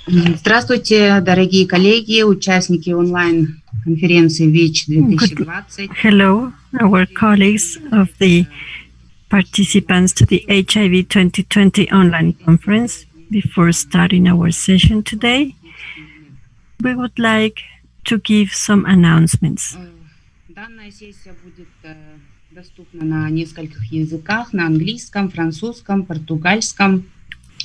Здравствуйте, дорогие коллеги, участники онлайн-конференции ВИЧ 2020. Hello, our colleagues of the participants to the HIV 2020 online conference. Before starting our session today, we would like to give some announcements. Данная сессия будет доступна на нескольких языках: на английском, французском, португальском.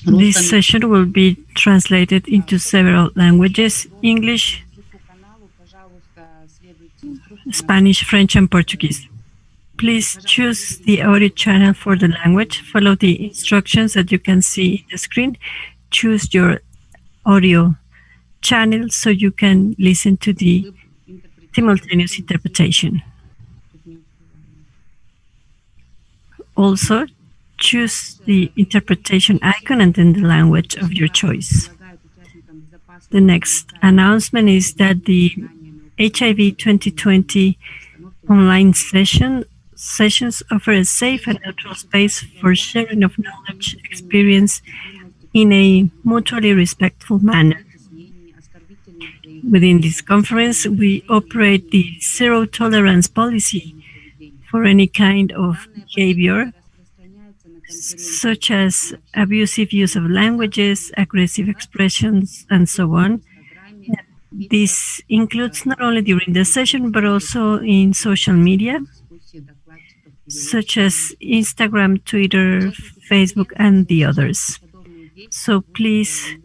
This session will be translated into several languages: English, Spanish, French, and Portuguese. Please choose the audio channel for the language. Follow the instructions that you can see in the screen. Choose your audio channel so you can listen to the simultaneous interpretation. Also, choose the interpretation icon and then the language of your choice. The next announcement is that the HIV 2020 online sessions offer a safe and neutral space for sharing of knowledge, experience in a mutually respectful manner. Within this conference, we operate the zero tolerance policy for any kind of behavior, such as abusive use of languages, aggressive expressions, and so on. This includes not only during the session, but also in social media, such as Instagram, Twitter, Facebook, and the others. So please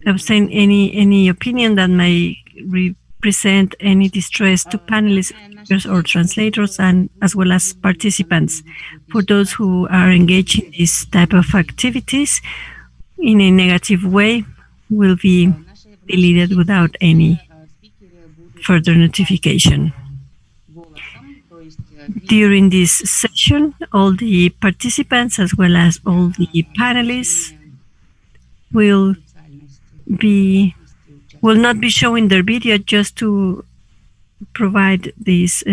abstain any opinion that may represent any distress to panelists, speakers, or translators, and as well as participants. For those who are engaged in this type of activities in a negative way, will be deleted without any further notification. During this session, all the participants as well as all the panelists will not be showing their video, just to provide this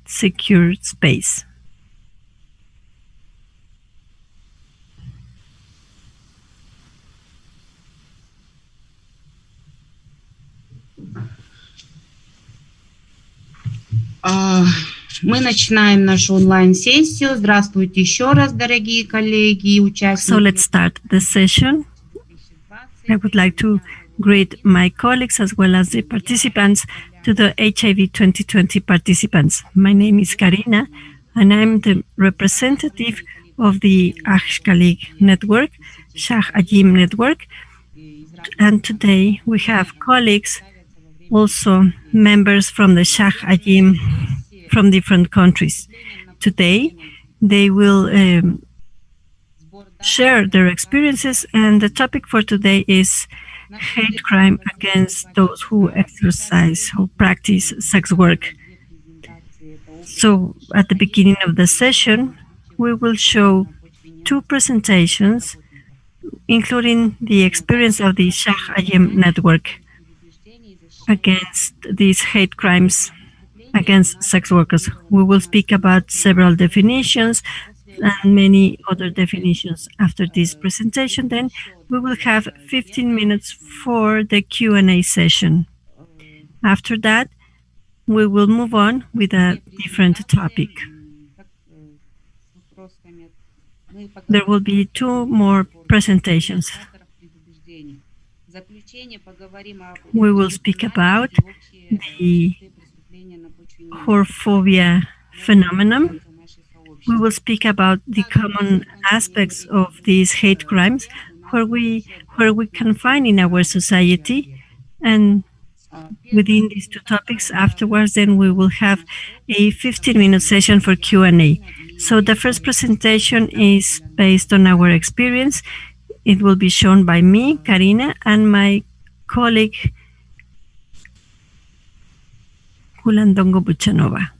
secure space. Мы начинаем нашу онлайн-сессию. Здравствуйте еще раз, дорогие коллеги и участники. So let's start the session. I would like to greet my colleagues as well as the participants to the HIV 2020 participants. My name is Karina, and I'm the representative of the ODIHR network, Shah-Aym Network. And today we have colleagues, also members from the Shah-Aym from different countries. Today they will share their experiences, and the topic for today is hate crime against those who exercise or practice sex work. So at the beginning of the session, we will show two presentations, including the experience of the Shah-Aym Network against these hate crimes against sex workers. We will speak about several definitions and many other definitions after this presentation. Then we will have 15 minutes for the Q&A session. After that, we will move on with a different topic. There will be two more presentations. We will speak about the whorephobia phenomenon. We will speak about the common aspects of these hate crimes, where we can find in our society, and within these two topics afterwards, then we will have a 15-minute session for Q&A. So the first presentation is based on our experience. It will be shown by me, Karina, and my colleague, Gulandom Bobojonova.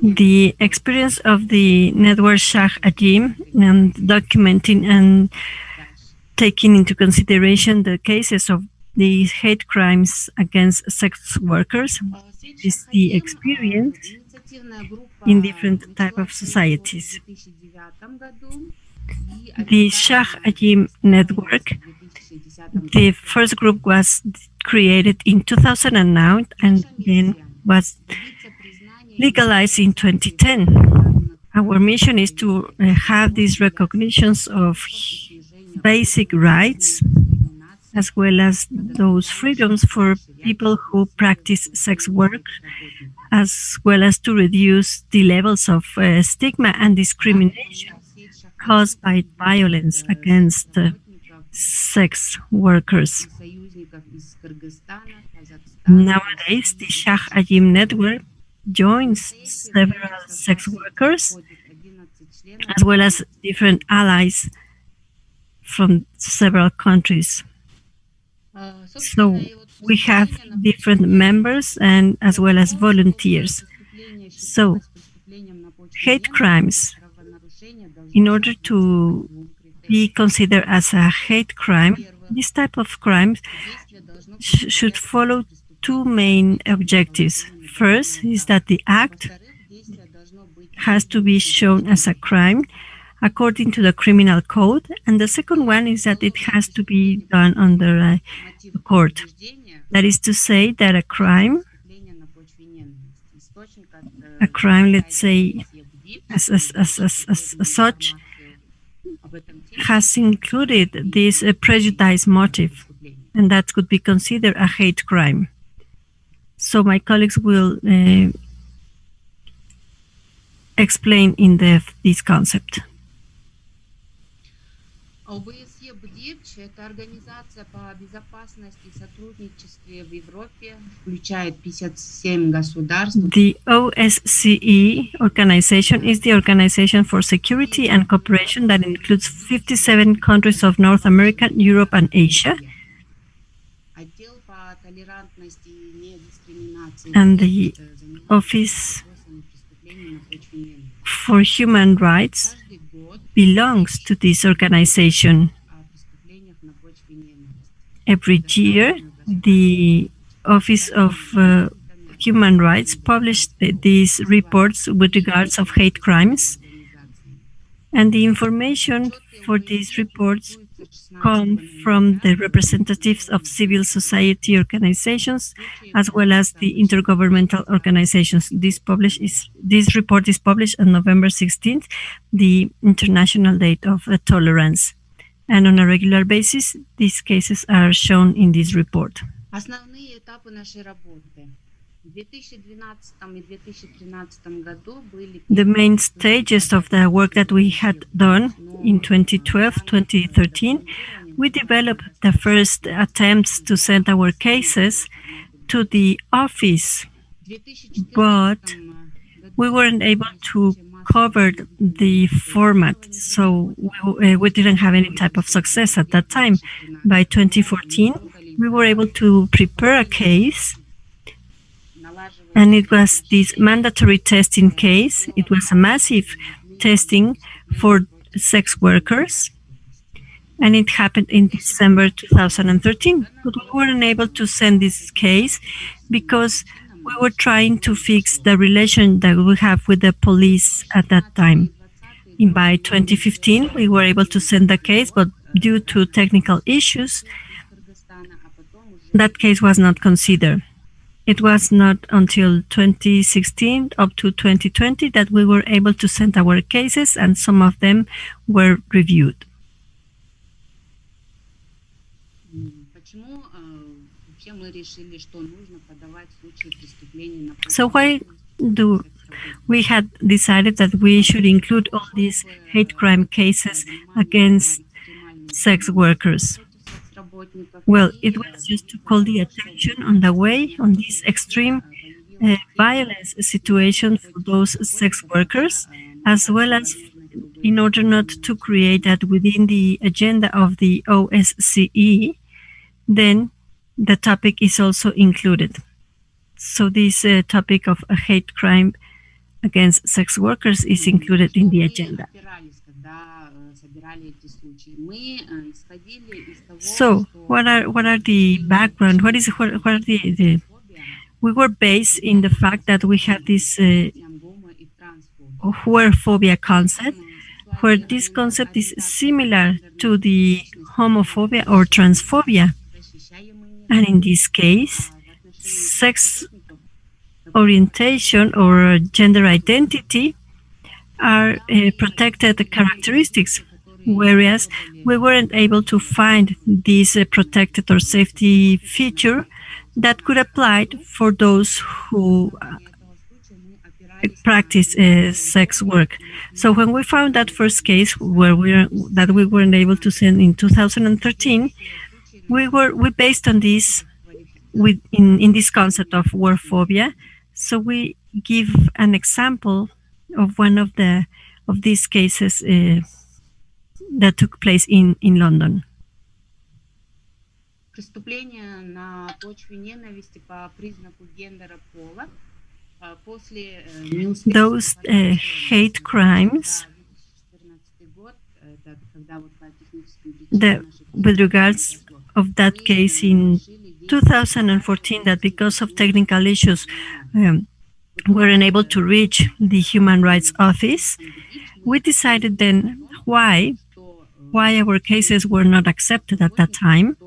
The experience of the network Shah-Aym and documenting and taking into consideration the cases of these hate crimes against sex workers is the experience in different type of societies. The Shah-Aym Network, the first group was created in 2009 and then was legalized in 2010. Our mission is to have these recognitions of basic rights as well as those freedoms for people who practice sex work, as well as to reduce the levels of stigma and discrimination caused by violence against sex workers. Nowadays, the Shah-Aym Network joins several sex workers as well as different allies from several countries. So we have different members and as well as volunteers. So hate crimes, in order to be considered as a hate crime, this type of crime should follow two main objectives. First is that the act has to be shown as a crime according to the criminal code, and the second one is that it has to be done under a court. That is to say that a crime, let's say, as such, has included this prejudice motive, and that could be considered a hate crime. So my colleagues will explain in depth this concept. OSCE БДИПЧ – это организация по безопасности и сотрудничестве в Европе, включает 57 государств. The OSCE organization is the Organization for Security and Cooperation that includes 57 countries of North America, Europe, and Asia. Отдел по толерантности и недискриминации. And the Office for Human Rights belongs to this organization. Every year, the Office of Human Rights publishes these reports with regards of hate crimes, and the information for these reports come from the representatives of civil society organizations as well as the intergovernmental organizations. This report is published on November 16th, the International Date of Tolerance. And on a regular basis, these cases are shown in this report. Основные этапы нашей работы. The main stages of the work that we had done in 2012-2013, we developed the first attempts to send our cases to the office, but we weren't able to cover the format, so we didn't have any type of success at that time. By 2014, we were able to prepare a case, and it was this mandatory testing case. It was a massive testing for sex workers, and it happened in December 2013. But we weren't able to send this case because we were trying to fix the relation that we have with the police at that time. By 2015, we were able to send the case, but due to technical issues, that case was not considered. It was not until 2016 up to 2020 that we were able to send our cases, and some of them were reviewed. So why do we had decided that we should include all these hate crime cases against sex workers? Well, it was just to call the attention on this extreme violence situation for those sex workers, as well as in order not to create that within the agenda of the OSCE, then the topic is also included. So this topic of a hate crime against sex workers is included in the agenda. So, what are the background? We were based in the fact that we have this whorephobia concept, where this concept is similar to the homophobia or transphobia. And in this case, sex orientation or gender identity are protected characteristics, whereas we weren't able to find this protected or safety feature that could apply for those who practice sex work. So when we found that first case where that we weren't able to send in 2013, we based on this in this concept of whorephobia. So we give an example of one of these cases that took place in London. Преступления на почве ненависти по признаку гендера пола. Those hate crimes with regards of that case in 2014, that because of technical issues were unable to reach the Human Rights Office, we decided then why our cases were not accepted at that time.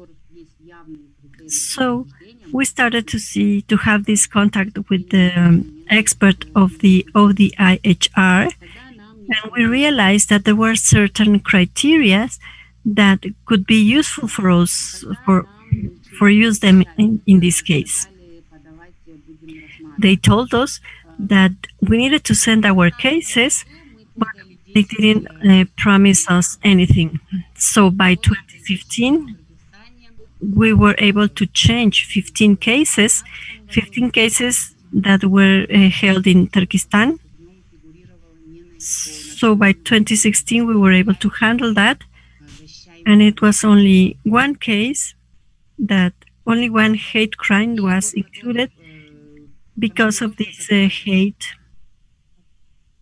So we started to have this contact with the expert of the ODIHR, and we realized that there were certain criteria that could be useful for us for use them in this case. They told us that we needed to send our cases, but they didn't promise us anything. So by 2015, we were able to change 15 cases that were held in Tajikistan. So by 2016, we were able to handle that. And it was only one case that only one hate crime was included because of this hate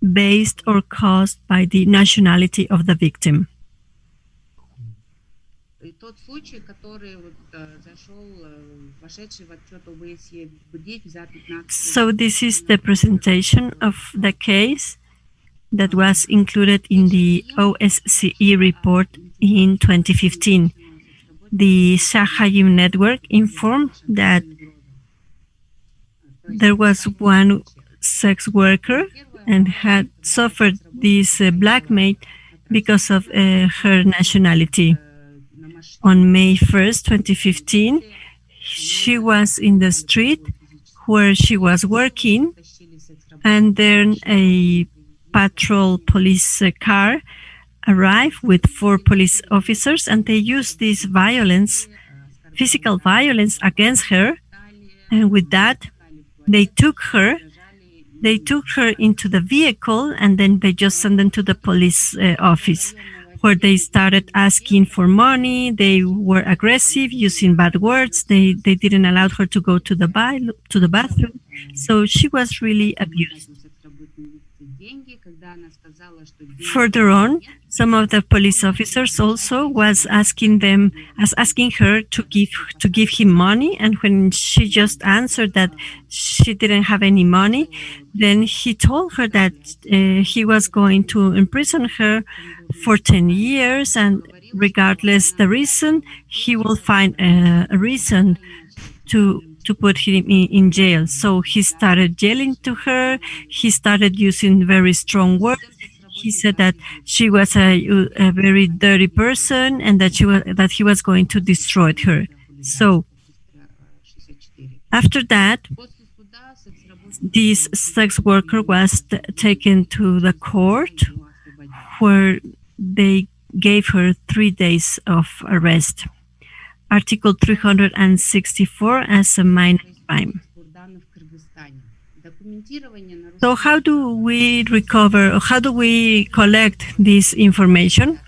based or caused by the nationality of the victim. So this is the presentation of the case that was included in the OSCE report in 2015. The Shah-Aym Network informed that there was one sex worker and had suffered this blackmail because of her nationality. On May 1st, 2015, she was in the street where she was working, and then a patrol police car arrived with 4 police officers, and they used this violence, physical violence against her, and with that, they took her into the vehicle, and then they just sent them to the police office, where they started asking for money. They were aggressive, using bad words. They didn't allow her to go to the bathroom. So she was really abused. Further on, some of the police officers also was asking her to give him money, and when she just answered that she didn't have any money, then he told her that he was going to imprison her for 10 years, and regardless the reason, he will find a reason to put him in jail. So he started yelling to her. He started using very strong words. He said that she was a very dirty person, and that he was going to destroy her. So after that, this sex worker was taken to the court, where they gave her 3 days of arrest. Article 364 as a minor crime. So how do we recover, or how do we collect this information?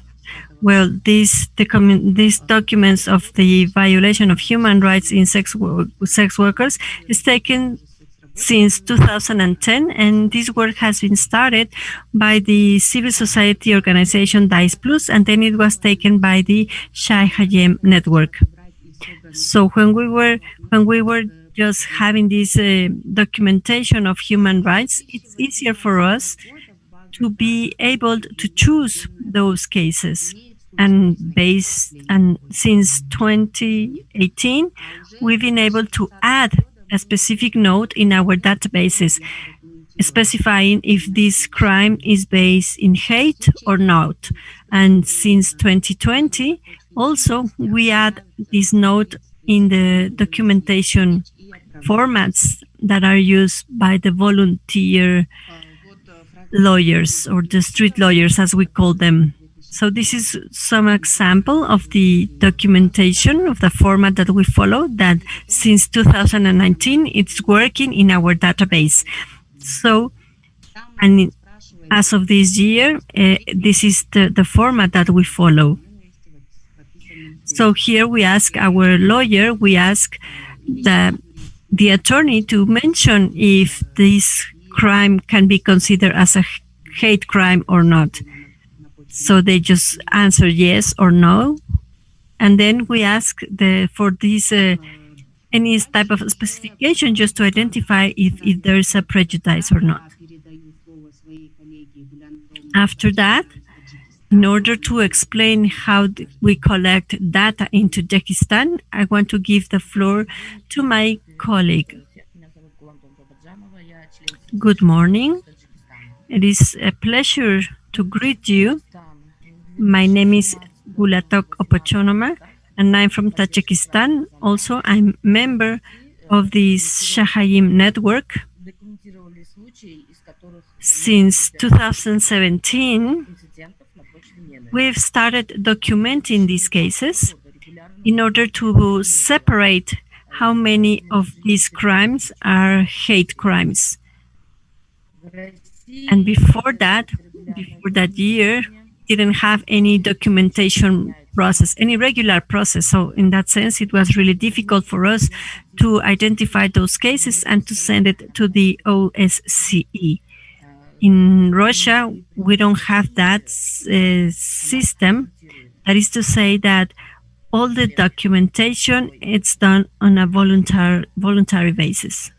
Well, these documents of the violation of human rights in sex workers is taken since 2010, and this work has been started by the civil society organization DICE Plus, and then it was taken by the Shah-Aym Network. So when we were just having this documentation of human rights, it's easier for us to be able to choose those cases. And since 2018, we've been able to add a specific note in our databases specifying if this crime is based in hate or not. And since 2020, also we add this note in the documentation formats that are used by the volunteer lawyers, or the street lawyers as we call them. So this is some example of the documentation of the format that we follow, that since 2019 it's working in our database. So, and as of this year, this is the format that we follow. So here we ask our lawyer, we ask the attorney to mention if this crime can be considered as a hate crime or not. So they just answer yes or no. And then we ask for this any type of specification just to identify if there is a prejudice or not. After that, in order to explain how we collect data in Tajikistan, I want to give the floor to my colleague. Good morning. It is a pleasure to greet you. My name is Gulandom Bobojonova, and I'm from Tajikistan. Also, I'm a member of this Shah-Aym Network. Since 2017, we've started documenting these cases in order to separate how many of these crimes are hate crimes. And before that year, didn't have any documentation process, any regular process. So in that sense, it was really difficult for us to identify those cases and to send it to the OSCE. In Russia, we don't have that system. That is to say that all the documentation, it's done on a voluntary basis.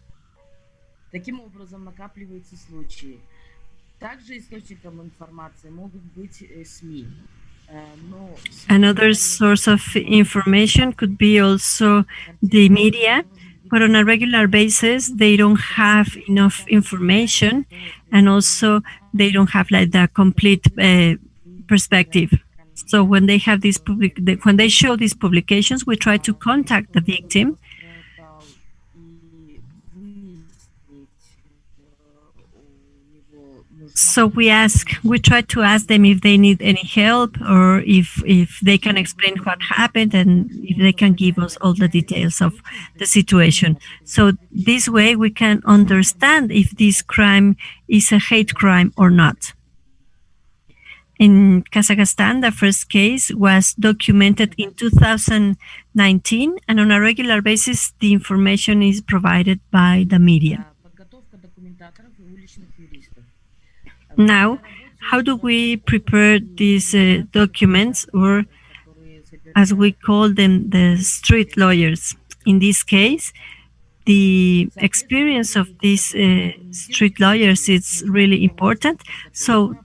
Таким образом накапливаются случаи. Также источником информации могут быть СМИ. Another source of information could be also the media, but on a regular basis, they don't have enough information, and also they don't have like the complete perspective. So when they have these when they show these publications, we try to contact the victim. So we try to ask them if they need any help, or if they can explain what happened, and if they can give us all the details of the situation. So this way we can understand if this crime is a hate crime or not. In Kazakhstan, the first case was documented in 2019, and on a regular basis, the information is provided by the media. Now, how do we prepare these documents, or as we call them, the street lawyers? In this case, the experience of these street lawyers is really important. So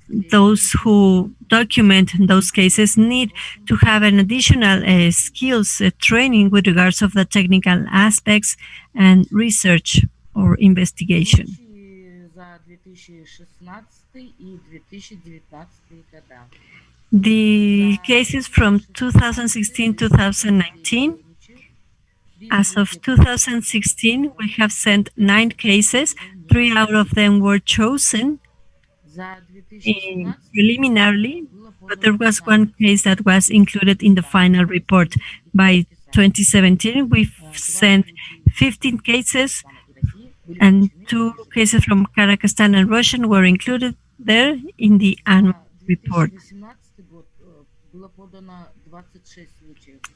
those who document those cases need to have an additional skills training with regards of the technical aspects and research or investigation. The cases from 2016-2019, as of 2016, we have sent 9 cases. 3 out of them were chosen preliminarily, but there was 1 case that was included in the final report. By 2017, we've sent 15 cases, and 2 cases from Kazakhstan and Russia were included there in the annual report.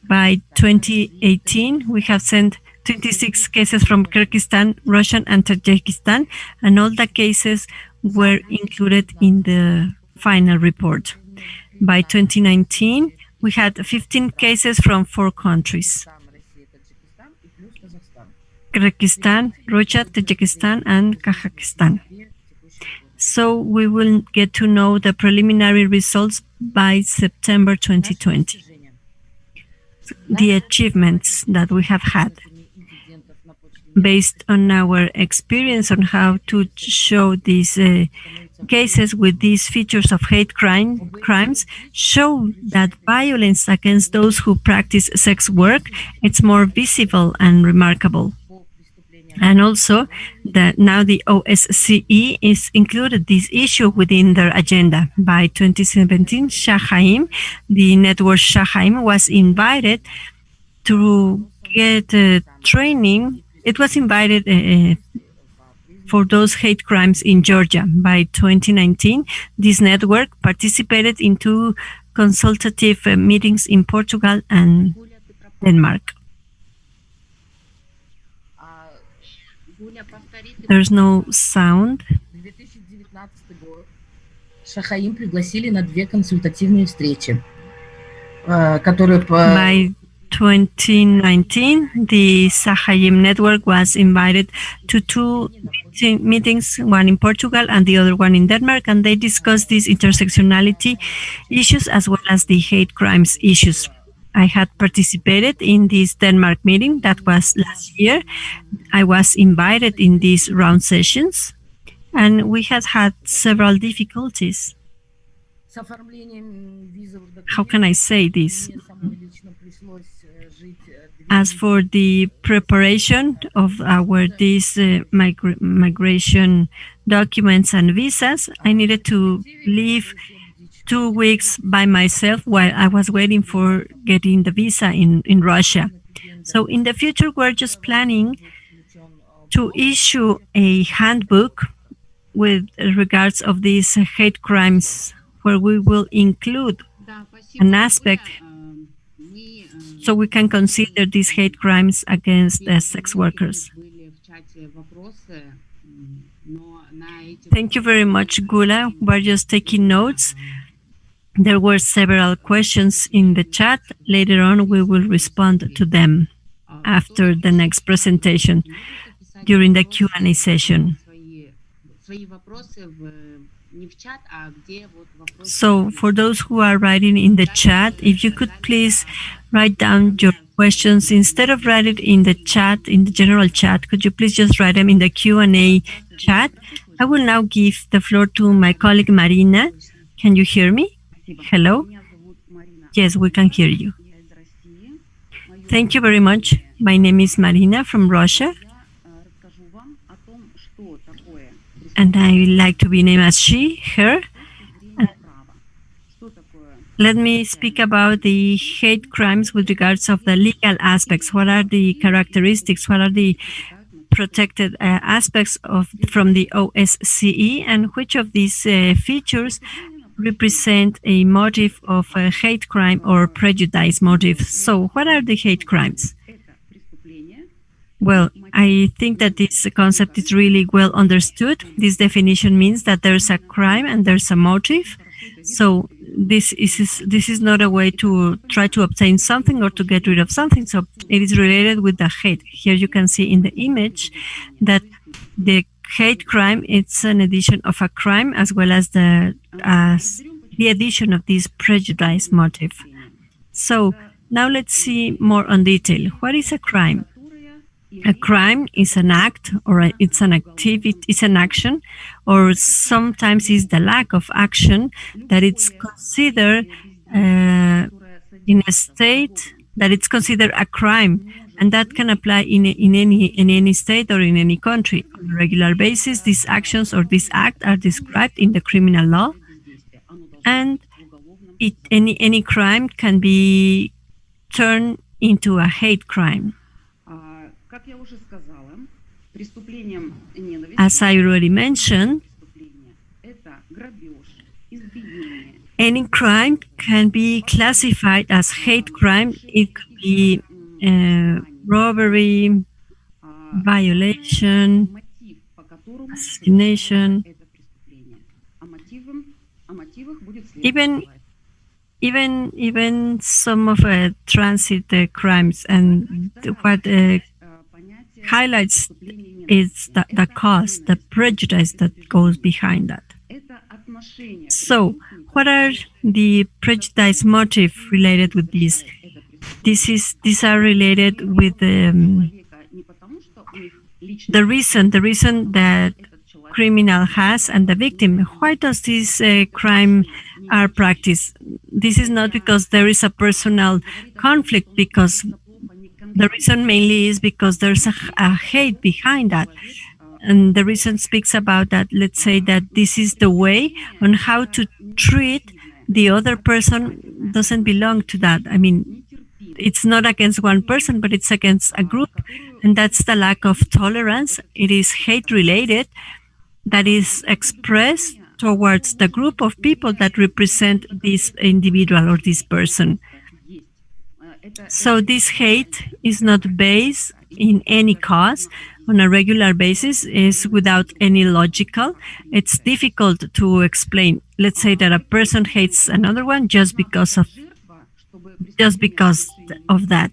By 2018, we have sent 26 cases from Kyrgyzstan, Russia, and Tajikistan, and all the cases were included in the final report. By 2019, we had 15 cases from 4 countries: Kyrgyzstan, Russia, Tajikistan, and Kazakhstan. So we will get to know the preliminary results by September 2020. The achievements that we have had based on our experience on how to show these cases with these features of hate crimes show that violence against those who practice sex work, it's more visible and remarkable. And also that now the OSCE is included this issue within their agenda. By 2017, Shah-Aym, the network Shah-Aym, was invited to get training. It was invited for those hate crimes in Georgia. By 2019, this network participated in 2 consultative meetings in Portugal and Denmark. There's no sound. Shah-Aym пригласили на 2 консультативные встречи, которые By 2019, the Shah-Aym Network was invited to 2 meetings, one in Portugal and the other one in Denmark, and they discussed these intersectionality issues as well as the hate crimes issues. I had participated in this Denmark meeting that was last year. I was invited in these round sessions, and we had had several difficulties. How can I say this? As for the preparation of these migration documents and visas, I needed to leave 2 weeks by myself while I was waiting for getting the visa in Russia. So in the future, we're just planning to issue a handbook with regards of these hate crimes, where we will include an aspect so we can consider these hate crimes against sex workers. Thank you very much, Gula. We're just taking notes. There were several questions in the chat. Later on, we will respond to them after the next presentation during the Q&A session. So for those who are writing in the chat, if you could please write down your questions. Instead of writing in the chat, in the general chat, could you please just write them in the Q&A chat? I will now give the floor to my colleague Marina. Can you hear me? Hello? Yes, we can hear you. Thank you very much. My name is Marina from Russia, and I like to be named as she, her. Let me speak about the hate crimes with regards of the legal aspects. What are the characteristics? What are the protected aspects from the OSCE, and which of these features represent a motive of a hate crime or prejudice motive? So what are the hate crimes? Well, I think that this concept is really well understood. This definition means that there's a crime and there's a motive. So this is not a way to try to obtain something or to get rid of something. So it is related with the hate. Here you can see in the image that the hate crime, it's an addition of a crime as well as the addition of this prejudice motive. So now let's see more on detail. What is a crime? A crime is an act, or it's an activity, it's an action, or sometimes is the lack of action that it's considered in a state that it's considered a crime, and that can apply in any state or in any country. On a regular basis, these actions or this act are described in the criminal law, and any crime can be turned into a hate crime. As I already mentioned, any crime can be classified as hate crime. It could be robbery, violation, assassination, even some of transit crimes, and what highlights is the cause, the prejudice that goes behind that. So, what are the prejudice motive related with this? These are related with the reason that criminal has and the victim. Why does this crime are practiced? This is not because there is a personal conflict, because the reason mainly is because there's a hate behind that. And the reason speaks about that. Let's say that this is the way on how to treat the other person doesn't belong to that. I mean, it's not against one person, but it's against a group. And that's the lack of tolerance. It is hate related that is expressed towards the group of people that represent this individual or this person. So this hate is not based in any cause on a regular basis, is without any logical. It's difficult to explain. Let's say that a person hates another one just because of that.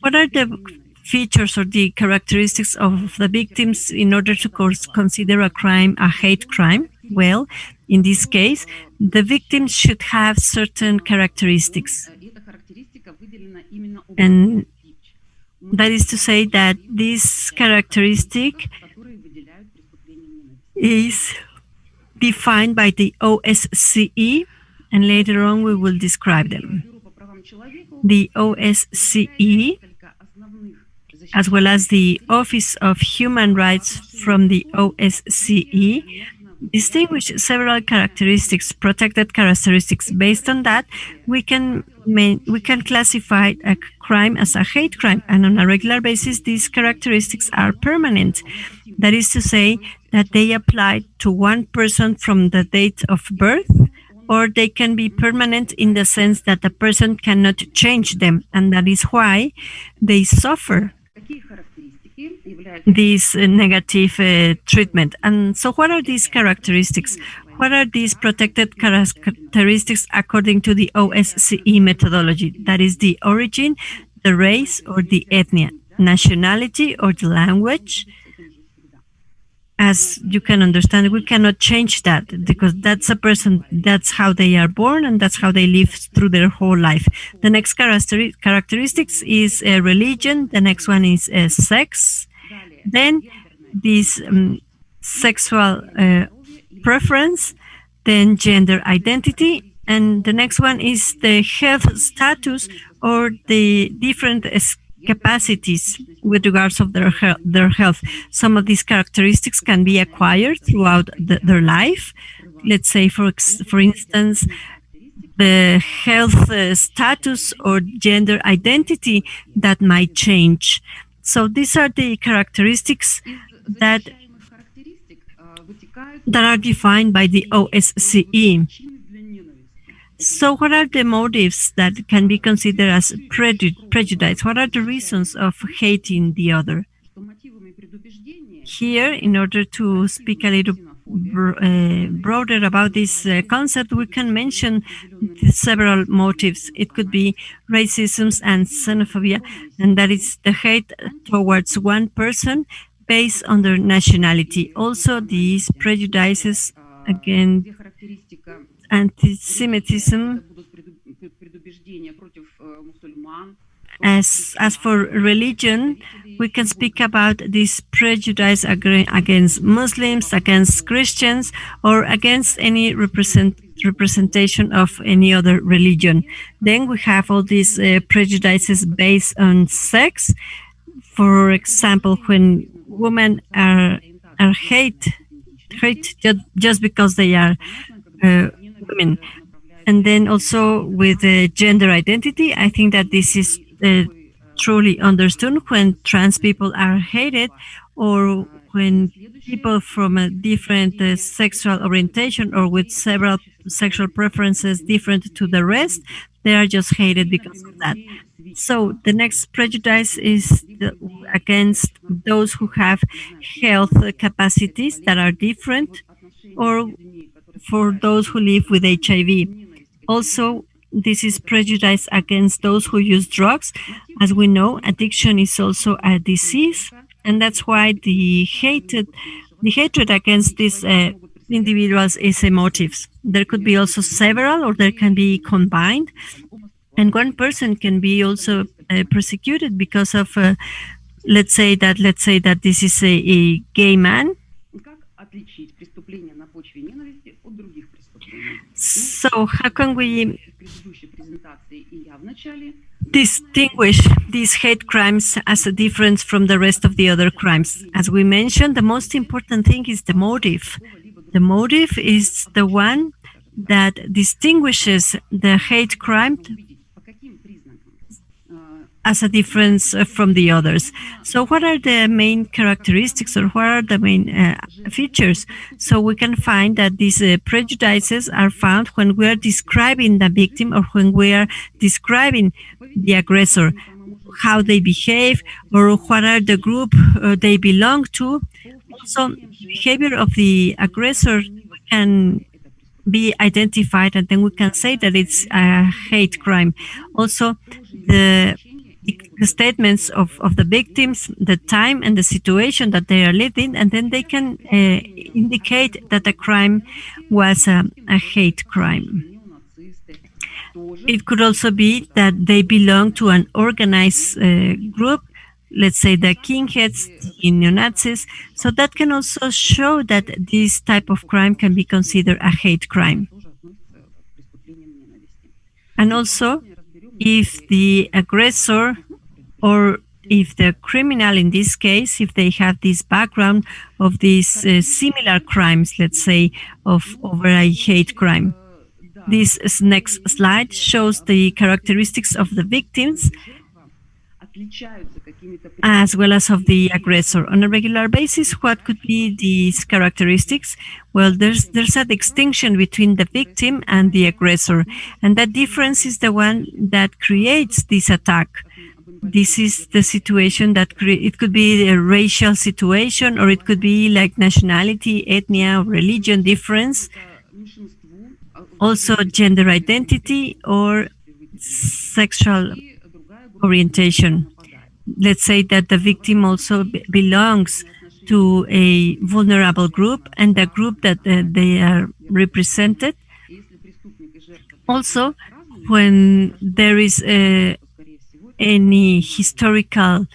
What are the features or the characteristics of the victims in order to consider a crime a hate crime? Well, in this case, the victims should have certain characteristics. And that is to say that this characteristic is defined by the OSCE, and later on we will describe them. The OSCE, as well as the Office of Human Rights from the OSCE, distinguish several characteristics, protected characteristics. Based on that, we can classify a crime as a hate crime, and on a regular basis, these characteristics are permanent. That is to say that they apply to one person from the date of birth, or they can be permanent in the sense that the person cannot change them, and that is why they suffer this negative treatment. And so what are these characteristics? What are these protected characteristics according to the OSCE methodology? That is the origin, the race or the ethnia, nationality or the language. As you can understand, we cannot change that because that's a person, that's how they are born and that's how they live through their whole life. The next characteristics is religion. The next one is sex. Then this sexual preference, then gender identity. And the next one is the health status or the different capacities with regards of their health. Some of these characteristics can be acquired throughout their life. Let's say, for instance, the health status or gender identity that might change. So these are the characteristics that are defined by the OSCE. So what are the motives that can be considered as prejudice? What are the reasons of hating the other? Here, in order to speak a little broader about this concept, we can mention several motives. It could be racism and xenophobia, and that is the hate towards one person based on their nationality. Also, these prejudices against anti-Semitism. As for religion, we can speak about this prejudice against Muslims, against Christians, or against any representation of any other religion. Then we have all these prejudices based on sex. For example, when women are hate just because they are women. And then also with gender identity, I think that this is truly understood when trans people are hated, or when people from a different sexual orientation or with several sexual preferences different to the rest, they are just hated because of that. So the next prejudice is against those who have health capacities that are different, or for those who live with HIV. Also, this is prejudice against those who use drugs. As we know, addiction is also a disease, and that's why the hatred against this individuals is motives. There could be also several, or there can be combined. And one person can be also prosecuted because of, let's say that this is a gay man. So how can we distinguish these hate crimes as a difference from the rest of the other crimes? As we mentioned, the most important thing is the motive. The motive is the one that distinguishes the hate crime as a difference from the others. So what are the main characteristics, or what are the main features? So we can find that these prejudices are found when we are describing the victim, or when we are describing the aggressor, how they behave, or what are the group they belong to. So behavior of the aggressor can be identified, and then we can say that it's a hate crime. Also, the statements of the victims, the time and the situation that they are living, and then they can indicate that the crime was a hate crime. It could also be that they belong to an organized group, let's say the kingheads, the neo-Nazis. So that can also show that this type of crime can be considered a hate crime. And also, if the aggressor, or if the criminal in this case, if they have this background of these similar crimes, let's say, over a hate crime. This next slide shows the characteristics of the victims as well as of the aggressor. On a regular basis, what could be these characteristics? Well, there's a distinction between the victim and the aggressor, and that difference is the one that creates this attack. This is the situation that it could be a racial situation, or it could be like nationality, ethnia, religion difference, also gender identity or sexual orientation. Let's say that the victim also belongs to a vulnerable group, and the group that they are represented. Also, when there is any historical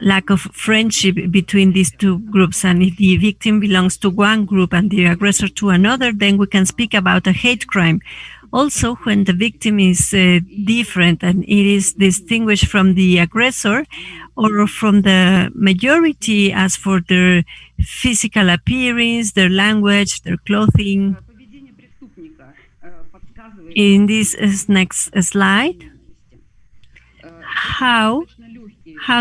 lack of friendship between these two groups, and if the victim belongs to one group and the aggressor to another, then we can speak about a hate crime. Also, when the victim is different and it is distinguished from the aggressor or from the majority as for their physical appearance, their language, their clothing. In this next slide, how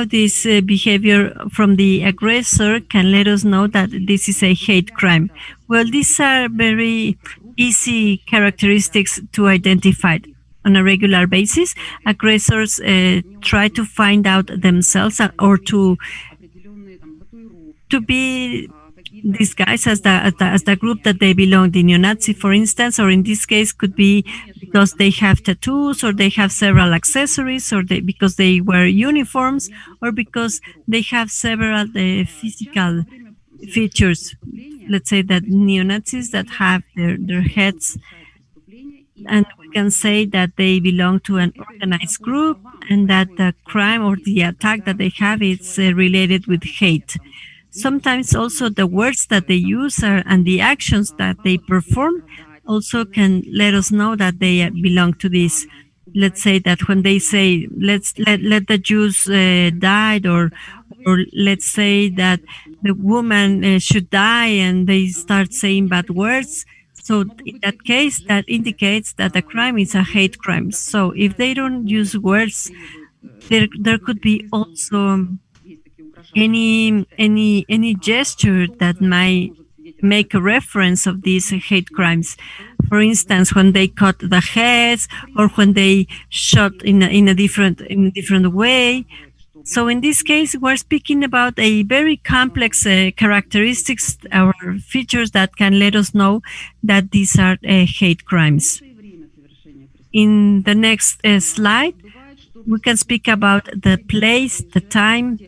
this behavior from the aggressor can let us know that this is a hate crime. Well, these are very easy characteristics to identify. On a regular basis, aggressors try to find out themselves, or to be disguised as the group that they belong, the neo-Nazi, for instance, or in this case could be because they have tattoos, or they have several accessories, or because they wear uniforms, or because they have several physical features. Let's say that neo-Nazis that have their heads, and we can say that they belong to an organized group, and that the crime or the attack that they have is related with hate. Sometimes also the words that they use and the actions that they perform also can let us know that they belong to this. Let's say that when they say, let the Jews die, or let's say that the woman should die, and they start saying bad words. So in that case, that indicates that the crime is a hate crime. So if they don't use words, there could be also any gesture that might make a reference of these hate crimes. For instance, when they cut the heads, or when they shot in a different way. So in this case, we're speaking about a very complex characteristics or features that can let us know that these are hate crimes. In the next slide, we can speak about the place, the time,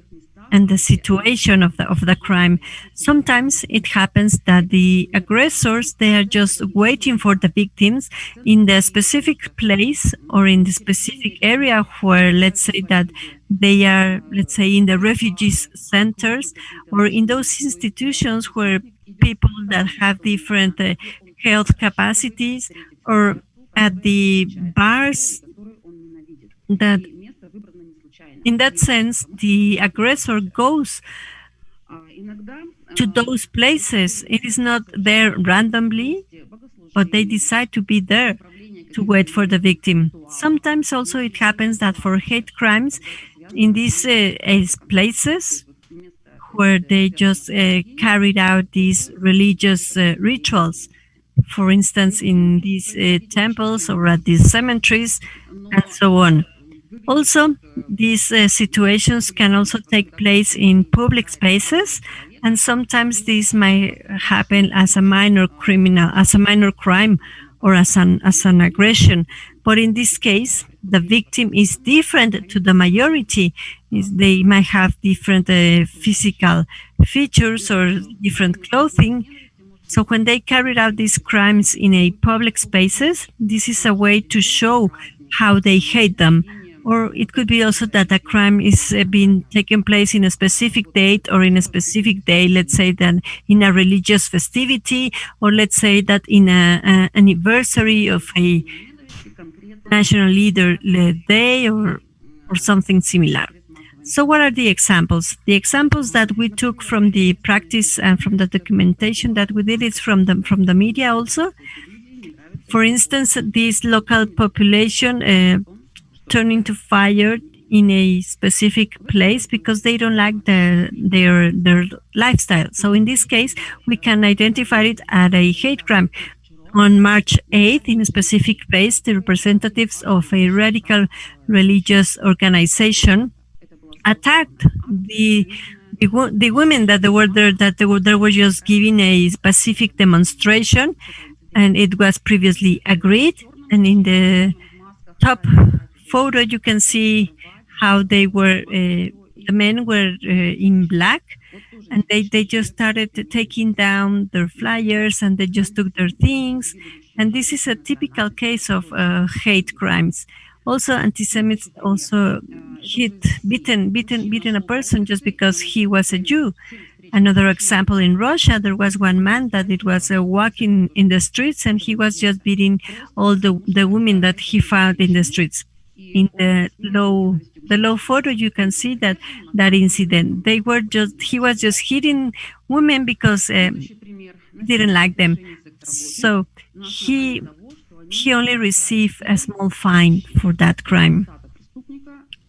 and the situation of the crime. Sometimes it happens that the aggressors, they are just waiting for the victims in the specific place or in the specific area where, let's say that they are, let's say, in the refugees centers or in those institutions where people that have different health capacities, or at the bars that, in that sense, the aggressor goes to those places. It is not there randomly, but they decide to be there to wait for the victim. Sometimes also it happens that for hate crimes, in these places where they just carried out these religious rituals, for instance, in these temples or at these cemeteries, and so on. Also, these situations can also take place in public spaces, and sometimes this might happen as a minor crime, or as an aggression. But in this case, the victim is different to the majority. They might have different physical features or different clothing. So when they carried out these crimes in a public spaces, this is a way to show how they hate them. Or it could be also that a crime is being taken place in a specific date or in a specific day, let's say that in a religious festivity, or let's say that in an anniversary of a national leader day or something similar. So what are the examples? The examples that we took from the practice and from the documentation that we did is from the media also. For instance, this local population turning to fire in a specific place because they don't like their lifestyle. So in this case, we can identify it as a hate crime. On March 8th, in a specific place, the representatives of a radical religious organization attacked the women that were there, they were just giving a specific demonstration, and it was previously agreed. And in the top photo, you can see how they were, the men were in black, and they just started taking down their flyers, and they just took their things. And this is a typical case of hate crimes. Also, anti-Semites also beaten a person just because he was a Jew. Another example, in Russia, there was one man that it was walking in the streets, and he was just beating all the women that he found in the streets. In the low photo, you can see that incident. He was just hitting women because he didn't like them. So he only received a small fine for that crime.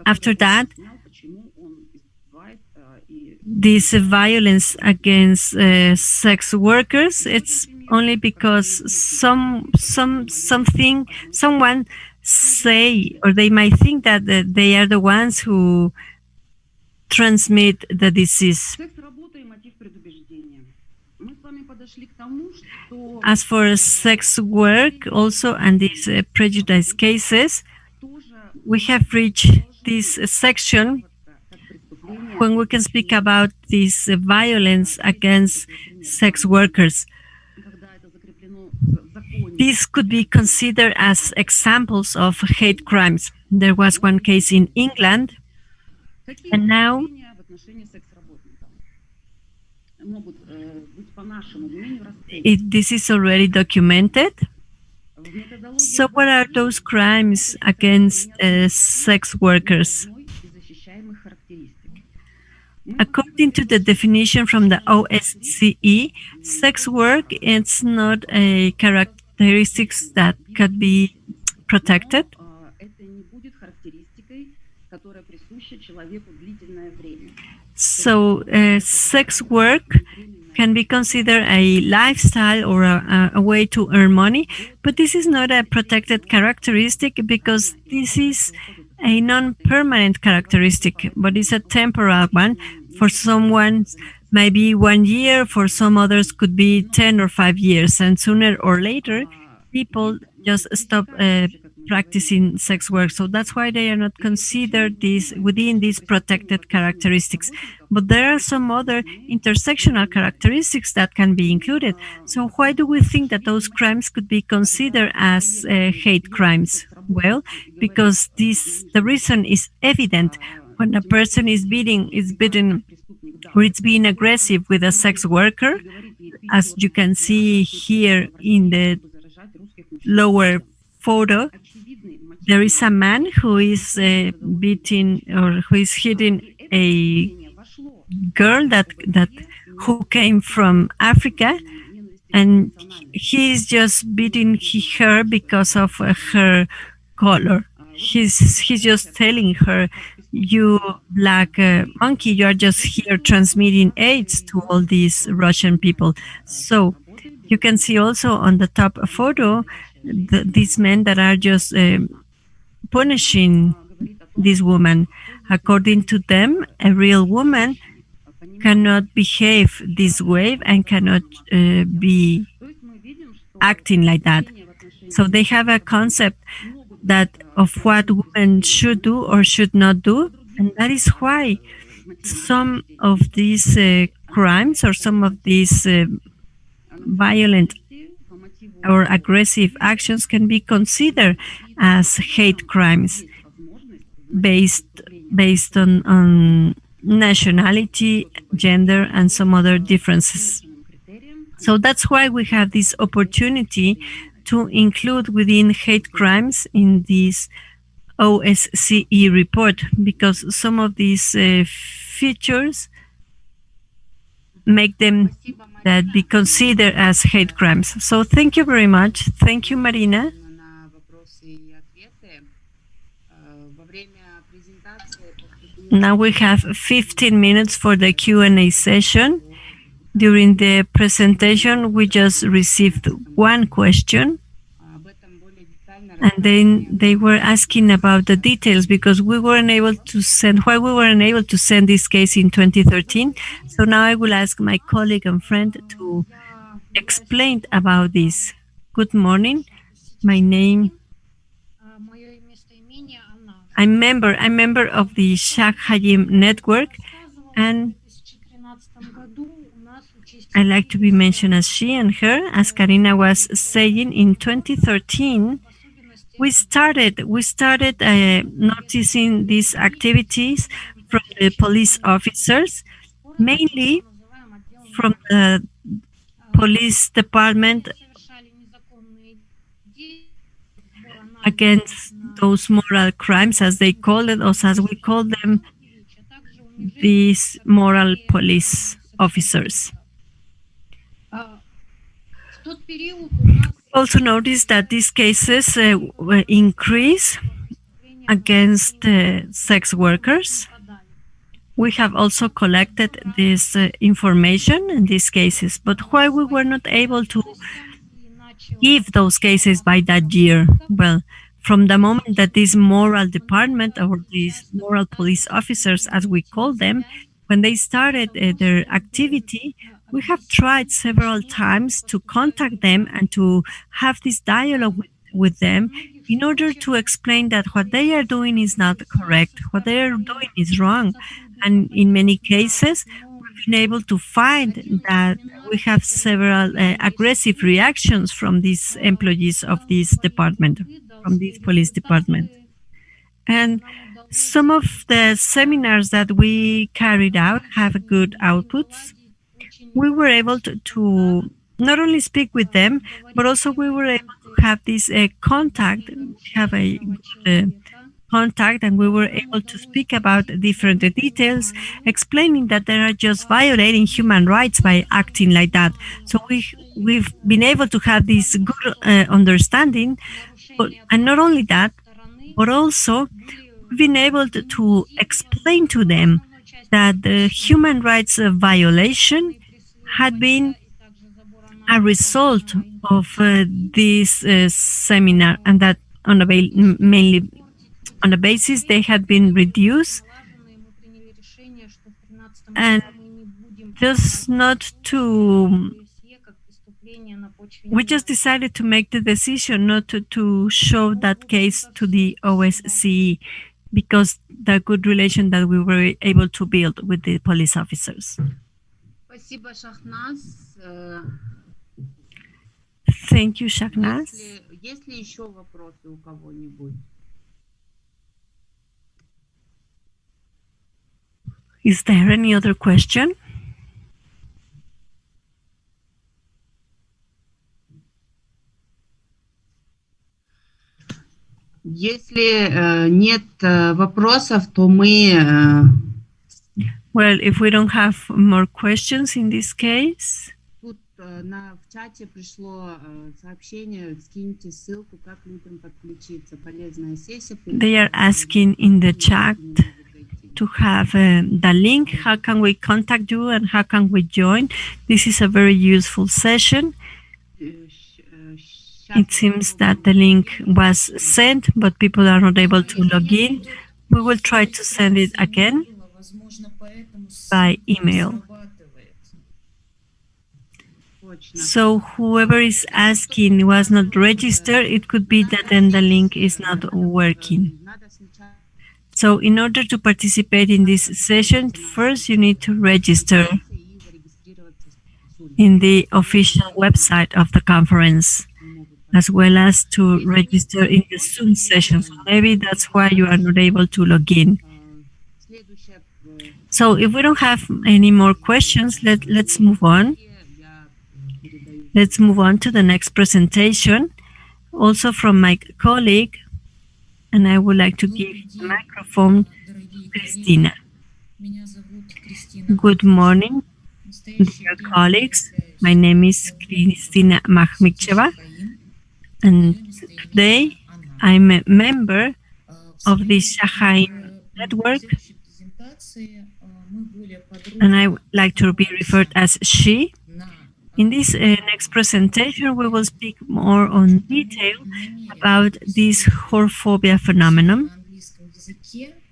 After that, this violence against sex workers, it's only because someone say, or they might think that they are the ones who transmit the disease. As for sex work also and these prejudice cases, we have reached this section when we can speak about this violence against sex workers. These could be considered as examples of hate crimes. There was one case in England, and now this is already documented. So what are those crimes against sex workers? According to the definition from the OSCE, sex work is not a characteristics that could be protected. So sex work can be considered a lifestyle or a way to earn money, but this is not a protected characteristic because this is a non-permanent characteristic, but it's a temporal one. For someone, maybe 1 year, for some others could be 10 or 5 years, and sooner or later, people just stop practicing sex work. So that's why they are not considered within these protected characteristics. But there are some other intersectional characteristics that can be included. So why do we think that those crimes could be considered as hate crimes? Well, because the reason is evident. When a person is beaten or it's being aggressive with a sex worker, as you can see here in the lower photo, there is a man who is beating or who is hitting a girl who came from Africa, and he is just beating her because of her color. He's just telling her, "You black monkey, you are just here transmitting AIDS to all these Russian people." So you can see also on the top photo these men that are just punishing this woman. According to them, a real woman cannot behave this way and cannot be acting like that. So they have a concept of what women should do or should not do, and that is why some of these crimes or some of these violent or aggressive actions can be considered as hate crimes based on nationality, gender, and some other differences. So that's why we have this opportunity to include within hate crimes in this OSCE report, because some of these features make them that be considered as hate crimes. So thank you very much. Thank you, Marina. Now we have 15 minutes for the Q&A session. During the presentation, we just received one question, and then they were asking about the details because we weren't able to send this case in 2013. So now I will ask my colleague and friend to explain about this. Good morning. My name. I'm member of the Shah-Aym Network, and I like to be mentioned as she and her. As Karina was saying, in 2013, we started noticing these activities from the police officers, mainly from the police department, against those moral crimes, as they call it, or as we call them, these moral police officers. Also notice that these cases increase against sex workers. We have also collected this information in these cases, but why we were not able to give those cases by that year? Well, from the moment that this moral department, or these moral police officers, as we call them, when they started their activity, we have tried several times to contact them and to have this dialogue with them in order to explain that what they are doing is not correct, what they are doing is wrong. And in many cases, we've been able to find that we have several aggressive reactions from these employees of this department, from this police department. And some of the seminars that we carried out have good outputs. We were able to not only speak with them, but also we were able to have this contact, have a contact, and we were able to speak about different details, explaining that they are just violating human rights by acting like that. So we've been able to have this good understanding, and not only that, but also we've been able to explain to them that the human rights violation had been a result of this seminar, and that mainly on the basis they had been reduced, and just not to we just decided to make the decision not to show that case to the OSCE because the good relation that we were able to build with the police officers. Спасибо, Шахназ. Thank you, Shahnaz. Есть ли еще вопросы у кого-нибудь? Is there any other question? Если нет вопросов, то мы... Well, if we don't have more questions in this case... Тут в чате пришло сообщение, скиньте ссылку, как людям подключиться. Полезная сессия. They are asking in the chat to have the link. How can we contact you and how can we join? This is a very useful session. It seems that the link was sent, but people are not able to log in. We will try to send it again by email. So whoever is asking was not registered, it could be that then the link is not working. So in order to participate in this session, first you need to register in the official website of the conference, as well as to register in the Zoom session. So maybe that's why you are not able to log in. So if we don't have any more questions, let's move on. Let's move on to the next presentation, also from my colleague, and I would like to give the microphone to Christina. Good morning, dear colleagues. My name is Christina Makhmicheva, and today I'm a member of the Shah-Aym Network, and I would like to be referred as she. In this next presentation, we will speak more on detail about this whorephobia phenomenon.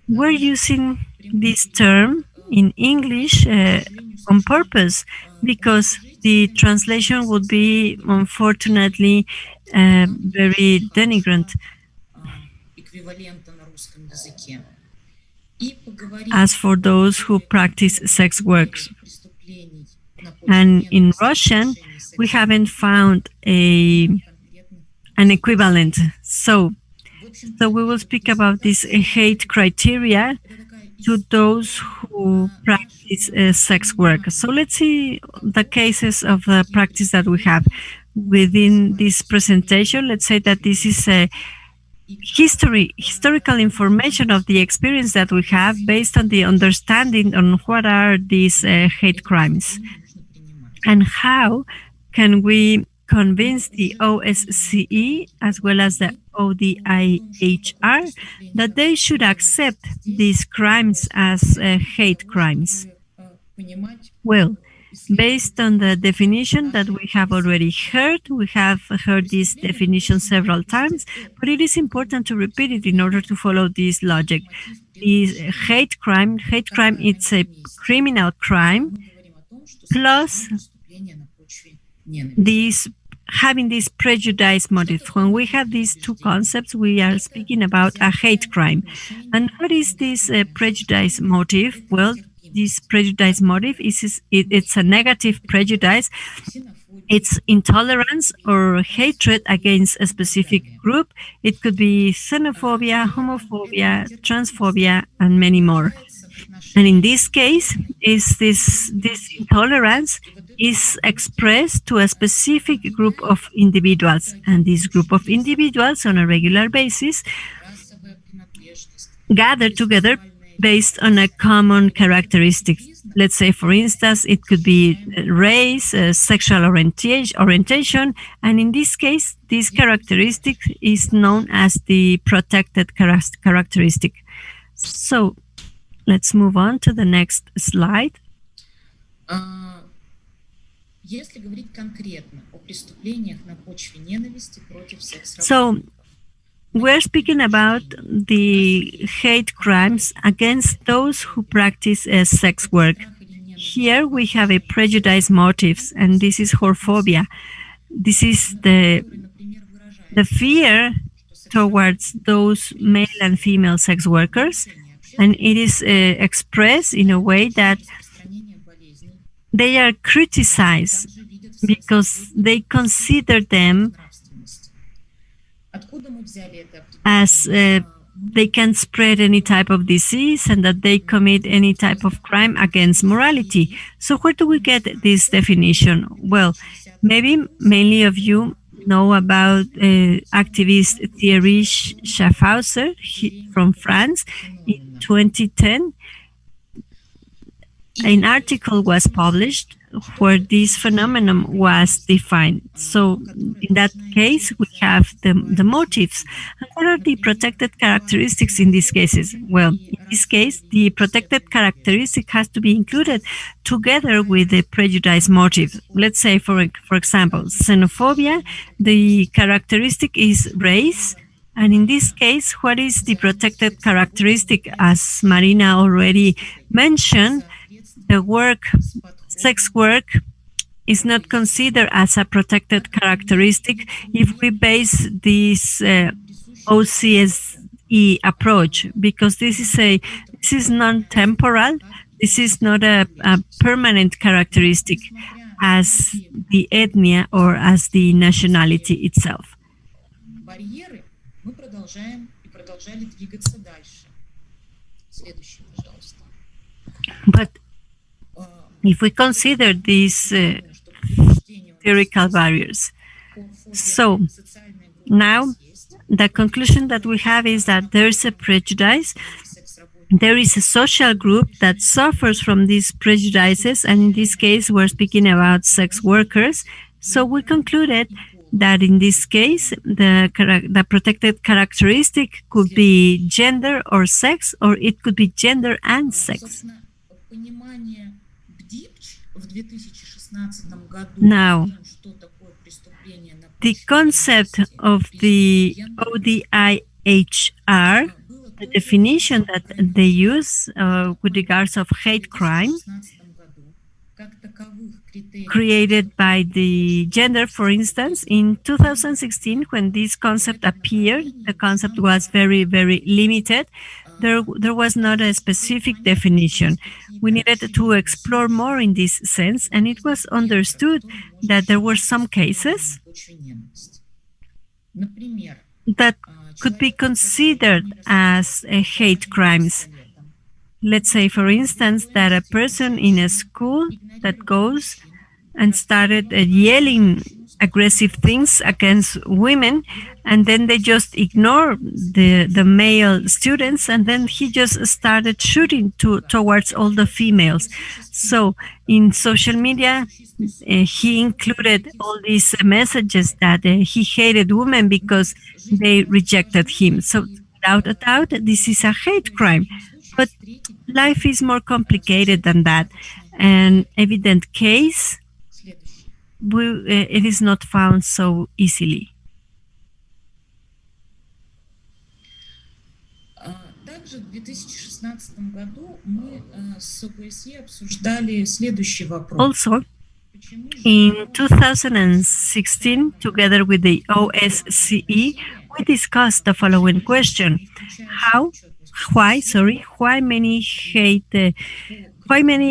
We're using this term in English on purpose because the translation would be, unfortunately, very denigrant. As for those who practice sex works. And in Russian, we haven't found an equivalent. So we will speak about this hate criteria to those who practice sex work. So let's see the cases of the practice that we have within this presentation. Let's say that this is a historical information of the experience that we have based on the understanding on what are these hate crimes and how can we convince the OSCE as well as the ODIHR that they should accept these crimes as hate crimes. Well, based on the definition that we have already heard, we have heard this definition several times, but it is important to repeat it in order to follow this logic. This hate crime, it's a criminal crime, plus having this prejudice motive. When we have these two concepts, we are speaking about a hate crime. And what is this prejudice motive? Well, this prejudice motive it's a negative prejudice. It's intolerance or hatred against a specific group. It could be xenophobia, homophobia, transphobia, and many more. And in this case, this intolerance is expressed to a specific group of individuals. And this group of individuals on a regular basis gather together based on a common characteristic. Let's say, for instance, it could be race, sexual orientation, and in this case, this characteristic is known as the protected characteristic. So, let's move on to the next slide. So, we're speaking about the hate crimes against those who practice sex work. Here we have a prejudice motives, and this is whorephobia. this is the fear towards those male and female sex workers, and it is expressed in a way that they are criticized because they consider them as they can spread any type of disease and that they commit any type of crime against morality. So where do we get this definition? Well, maybe many of you know about activist Thierry Schaffhauser from France. In 2010, an article was published where this phenomenon was defined. So in that case, we have the motives. And what are the protected characteristics in these cases? Well, in this case, the protected characteristic has to be included together with the prejudice motive. Let's say, for example, xenophobia, the characteristic is race. And in this case, what is the protected characteristic? As Marina already mentioned, the sex work is not considered as a protected characteristic if we base this OSCE approach, because this is non-temporal. This is not a permanent characteristic as the ethnia or as the nationality itself. But if we consider these theoretical barriers, so now the conclusion that we have is that there's a prejudice, there is a social group that suffers from these prejudices, and in this case we're speaking about sex workers. So we concluded that in this case the protected characteristic could be gender or sex, or it could be gender and sex. Now, the concept of the ODIHR, the definition that they use with regards of hate crime, created by the gender, for instance, in 2016, when this concept appeared, the concept was very, very limited. There was not a specific definition. We needed to explore more in this sense, and it was understood that there were some cases that could be considered as hate crimes. Let's say, for instance, that a person in a school that goes and started yelling aggressive things against women, and then they just ignore the male students, and then he just started shooting towards all the females. So in social media, he included all these messages that he hated women because they rejected him. So without a doubt, this is a hate crime. But life is more complicated than that. An evident case, it is not found so easily. Also, in 2016, together with the OSCE, we discussed the following question: why many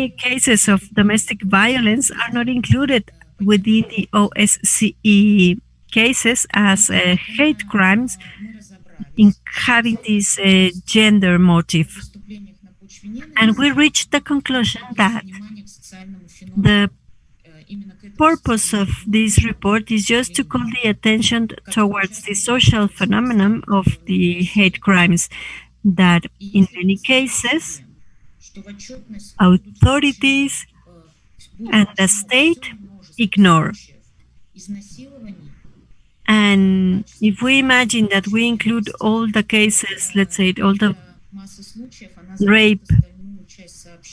cases of domestic violence are not included within the OSCE cases as hate crimes in having this gender motive? And we reached the conclusion that the purpose of this report is just to call the attention towards the social phenomenon of the hate crimes that in many cases authorities and the state ignore. And if we imagine that we include all the cases, let's say all the rape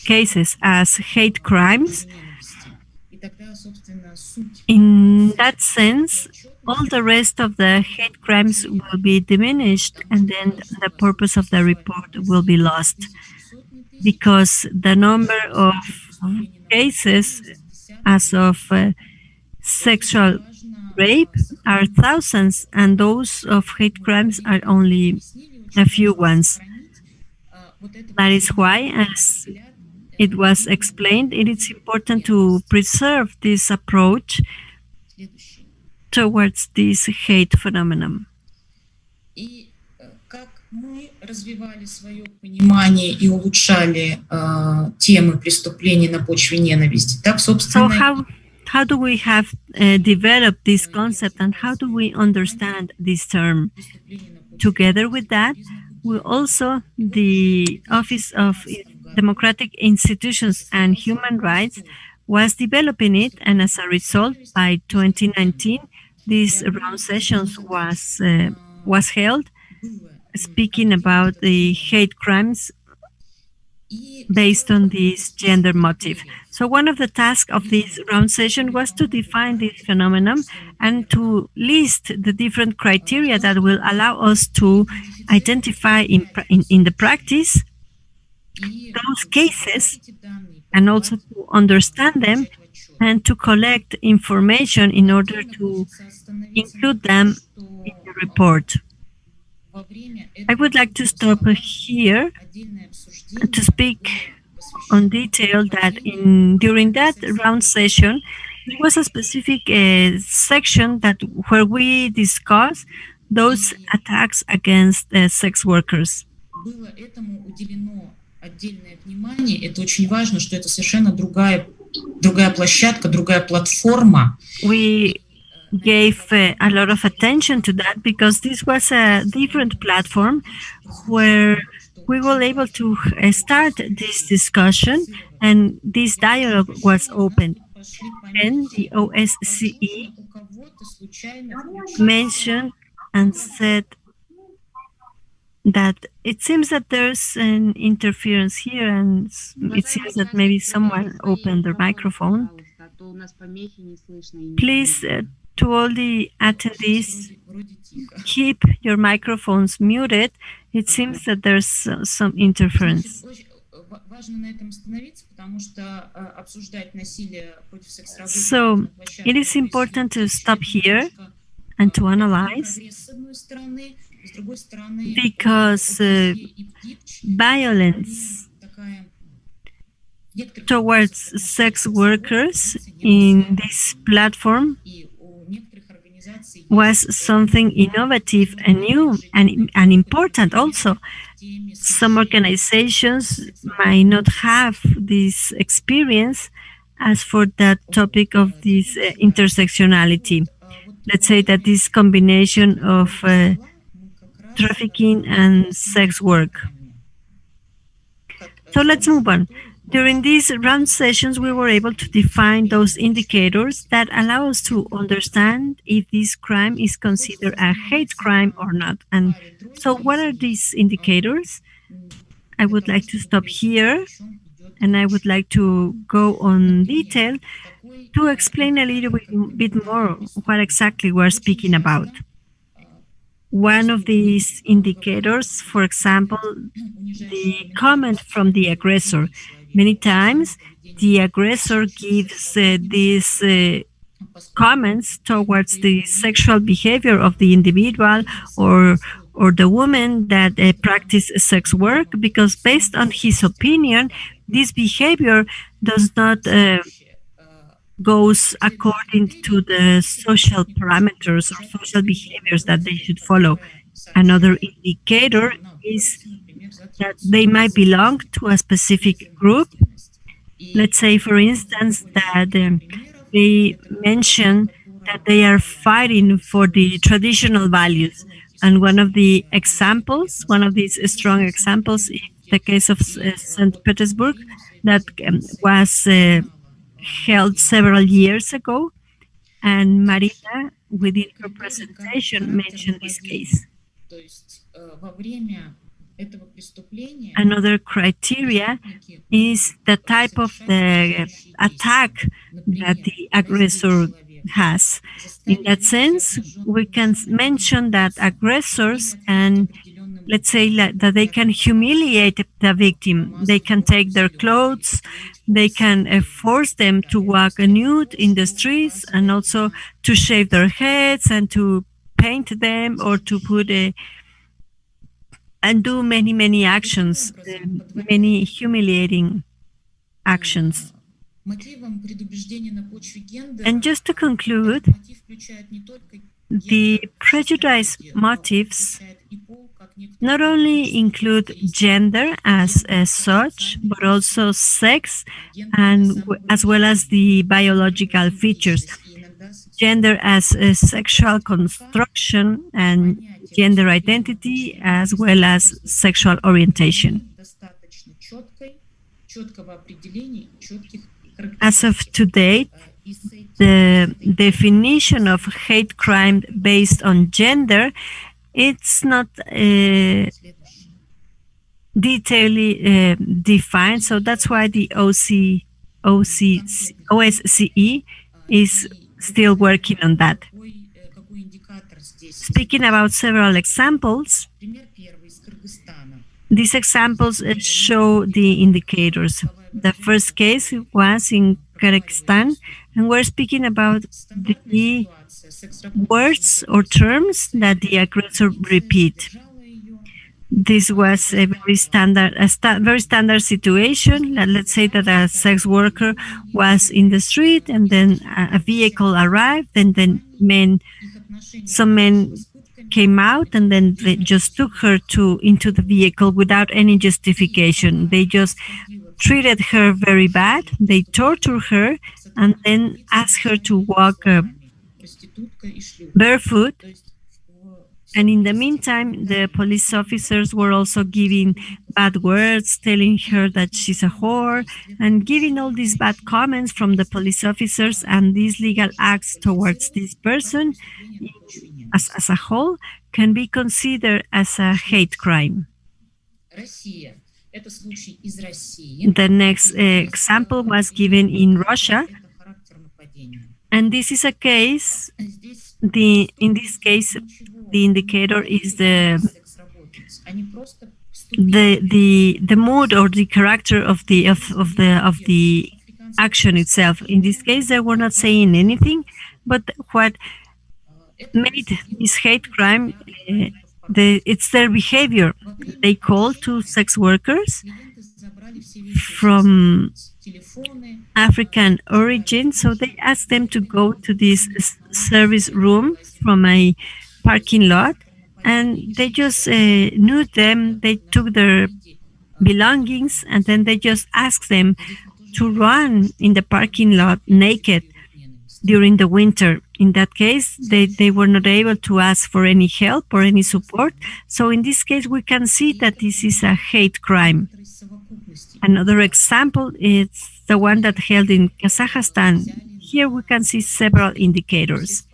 cases as hate crimes, in that sense, all the rest of the hate crimes will be diminished, and then the purpose of the report will be lost, because the number of cases as of sexual rape are thousands, and those of hate crimes are only a few ones. That is why, as it was explained, it is important to preserve this approach towards this hate phenomenon. Мы развивали свое понимание и улучшали темы преступлений на почве ненависти. Так, собственно. So how do we have developed this concept, and how do we understand this term? Together with that, we also, the Office of Democratic Institutions and Human Rights was developing it, and as a result, by 2019, this round sessions was held, speaking about the hate crimes based on this gender motive. So one of the tasks of this round session was to define this phenomenon and to list the different criteria that will allow us to identify in the practice those cases, and also to understand them and to collect information in order to include them in the report. I would like to stop here to speak on detail that during that round session, there was a specific section where we discussed those attacks against sex workers. Было этому уделено отдельное внимание. Это очень важно, что это совершенно другая площадка, другая платформа. We gave a lot of attention to that because this was a different platform where we were able to start this discussion, and this dialogue was open. And the OSCE mentioned and said that it seems that there's an interference here, and it seems that maybe someone opened their microphone. Please, to all the attendees, keep your microphones muted. It seems that there's some interference. So it is important to stop here and to analyze, because violence towards sex workers in this platform was something innovative and new and important also. Some organizations might not have this experience as for that topic of this intersectionality. Let's say that this combination of trafficking and sex work. So let's move on. During these round sessions, we were able to define those indicators that allow us to understand if this crime is considered a hate crime or not. And so what are these indicators? I would like to stop here, and I would like to go on detail to explain a little bit more what exactly we're speaking about. One of these indicators, for example, the comment from the aggressor. Many times, the aggressor gives these comments towards the sexual behavior of the individual or the woman that practice sex work, because based on his opinion, this behavior does not goes according to the social parameters or social behaviors that they should follow. Another indicator is that they might belong to a specific group. Let's say, for instance, that they mention that they are fighting for the traditional values. And one of the examples, one of these strong examples, is the case of St. Petersburg that was held several years ago. And Marina, within her presentation, mentioned this case. Another criteria is the type of the attack that the aggressor has. In that sense, we can mention that aggressors can, let's say, that they can humiliate the victim. They can take their clothes, They can force them to walk nude in the streets, and also to shave their heads and to paint them, or to put and do many actions, many humiliating actions. And just to conclude, the prejudice motives not only include gender as such, but also sex, and as well as the biological features. Gender as a sexual construction, and gender identity, as well as sexual orientation. As of today, the definition of hate crime based on gender, it's not detailedly defined, so that's why the OSCE is still working on that. Speaking about several examples, these examples show the indicators. The first case was in Kazakhstan, and we're speaking about the words or terms that the aggressor repeat. This was a very standard situation. Let's say that a sex worker was in the street, and then a vehicle arrived, and then some men came out, and then they just took her into the vehicle without any justification. They just treated her very bad. They tortured her, and then asked her to walk barefoot. And in the meantime, the police officers were also giving bad words, telling her that she's a whore, and giving all these bad comments from the police officers. And these legal acts towards this person as a whole can be considered as a hate crime. The next example was given in Russia, and this is a case. In this case, the indicator is the mood or the character of the action itself. In this case, they were not saying anything, but what made this hate crime, it's their behavior. They called two sex workers from African origin, so they asked them to go to this service room from a parking lot, and they just nude them. They took their belongings, and then they just asked them to run in the parking lot naked during the winter. In that case, they were not able to ask for any help or any support. So in this case, we can see that this is a hate crime. Another example is the one that held in Kazakhstan. Here we can see several indicators.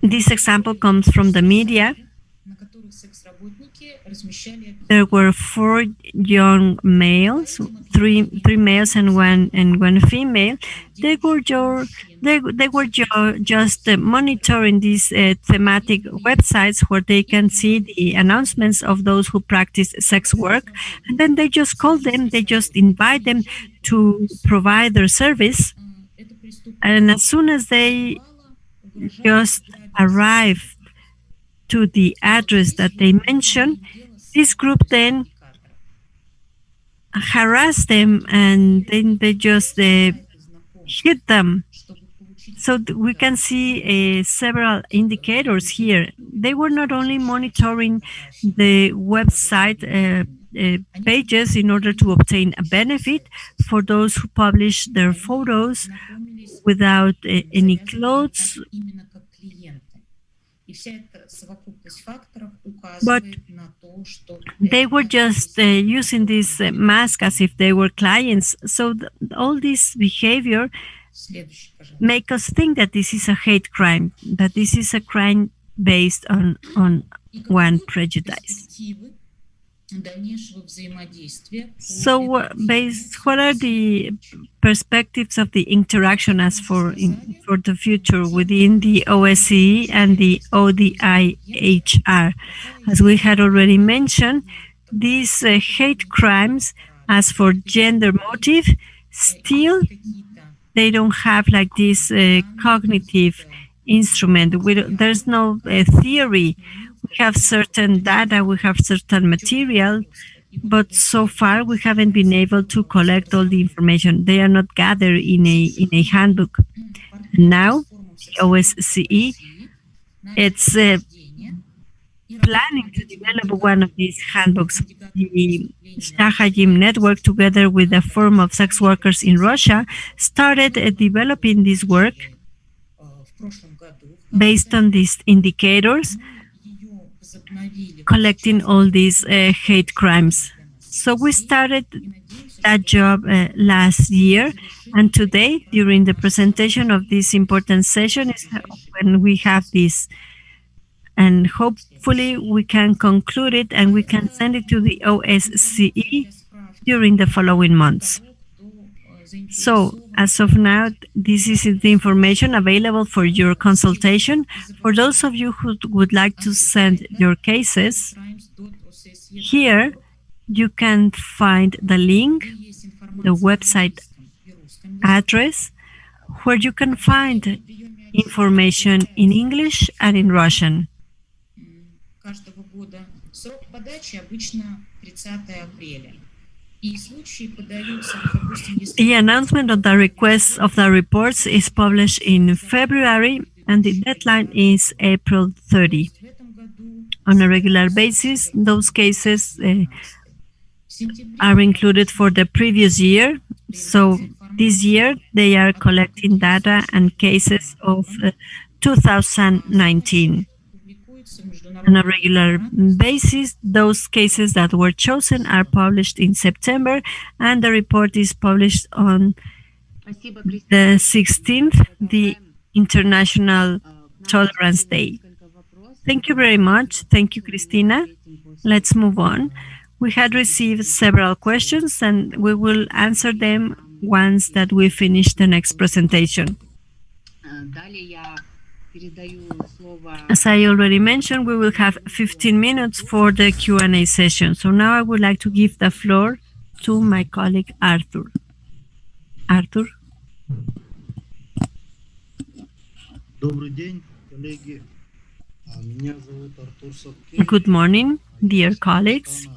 This example comes from the media. There were 4 young males, three males and one female. They were just monitoring these thematic websites where they can see the announcements of those who practice sex work, and then they just call them. They just invite them to provide their service, and as soon as they just arrive to the address that they mentioned, this group then harassed them, and then they just hit them. So we can see several indicators here. They were not only monitoring the website pages in order to obtain a benefit for those who publish their photos without any clothes, but they were just using this mask as if they were clients. So all this behavior make us think that this is a hate crime, that this is a crime based on one prejudice. So what are the perspectives of the interaction as for the future within the OSCE and the ODIHR? As we had already mentioned, these hate crimes, as for gender motive, still they don't have like this cognitive instrument. There's no theory. We have certain data, we have certain material, but so far we haven't been able to collect all the information. They are not gathered in a handbook. Now, the OSCE, it's planning to develop one of these handbooks. The Shah-Aym Network, together with the Forum of Sex Workers in Russia, started developing this work based on these indicators, collecting all these hate crimes. So we started that job last year, and today, during the presentation of this important session, is when we have this, and hopefully we can conclude it and we can send it to the OSCE during the following months. So, as of now, this is the information available for your consultation. For those of you who would like to send your cases, here you can find the link, the website address, where you can find information in English and in Russian. The announcement of the requests of the reports is published in February, and the deadline is April 30. On a regular basis, those cases are included for the previous year. So this year, they are collecting data and cases of 2019. On a regular basis, those cases that were chosen are published in September, and the report is published on the 16th, the International Tolerance Day. Thank you very much. Thank you, Cristina. Let's move on. We had received several questions, and we will answer them once that we finish the next presentation. As I already mentioned, we will have 15 minutes for the Q&A session. So now I would like to give the floor to my colleague, Arthur. Arthur? Good morning, dear colleagues.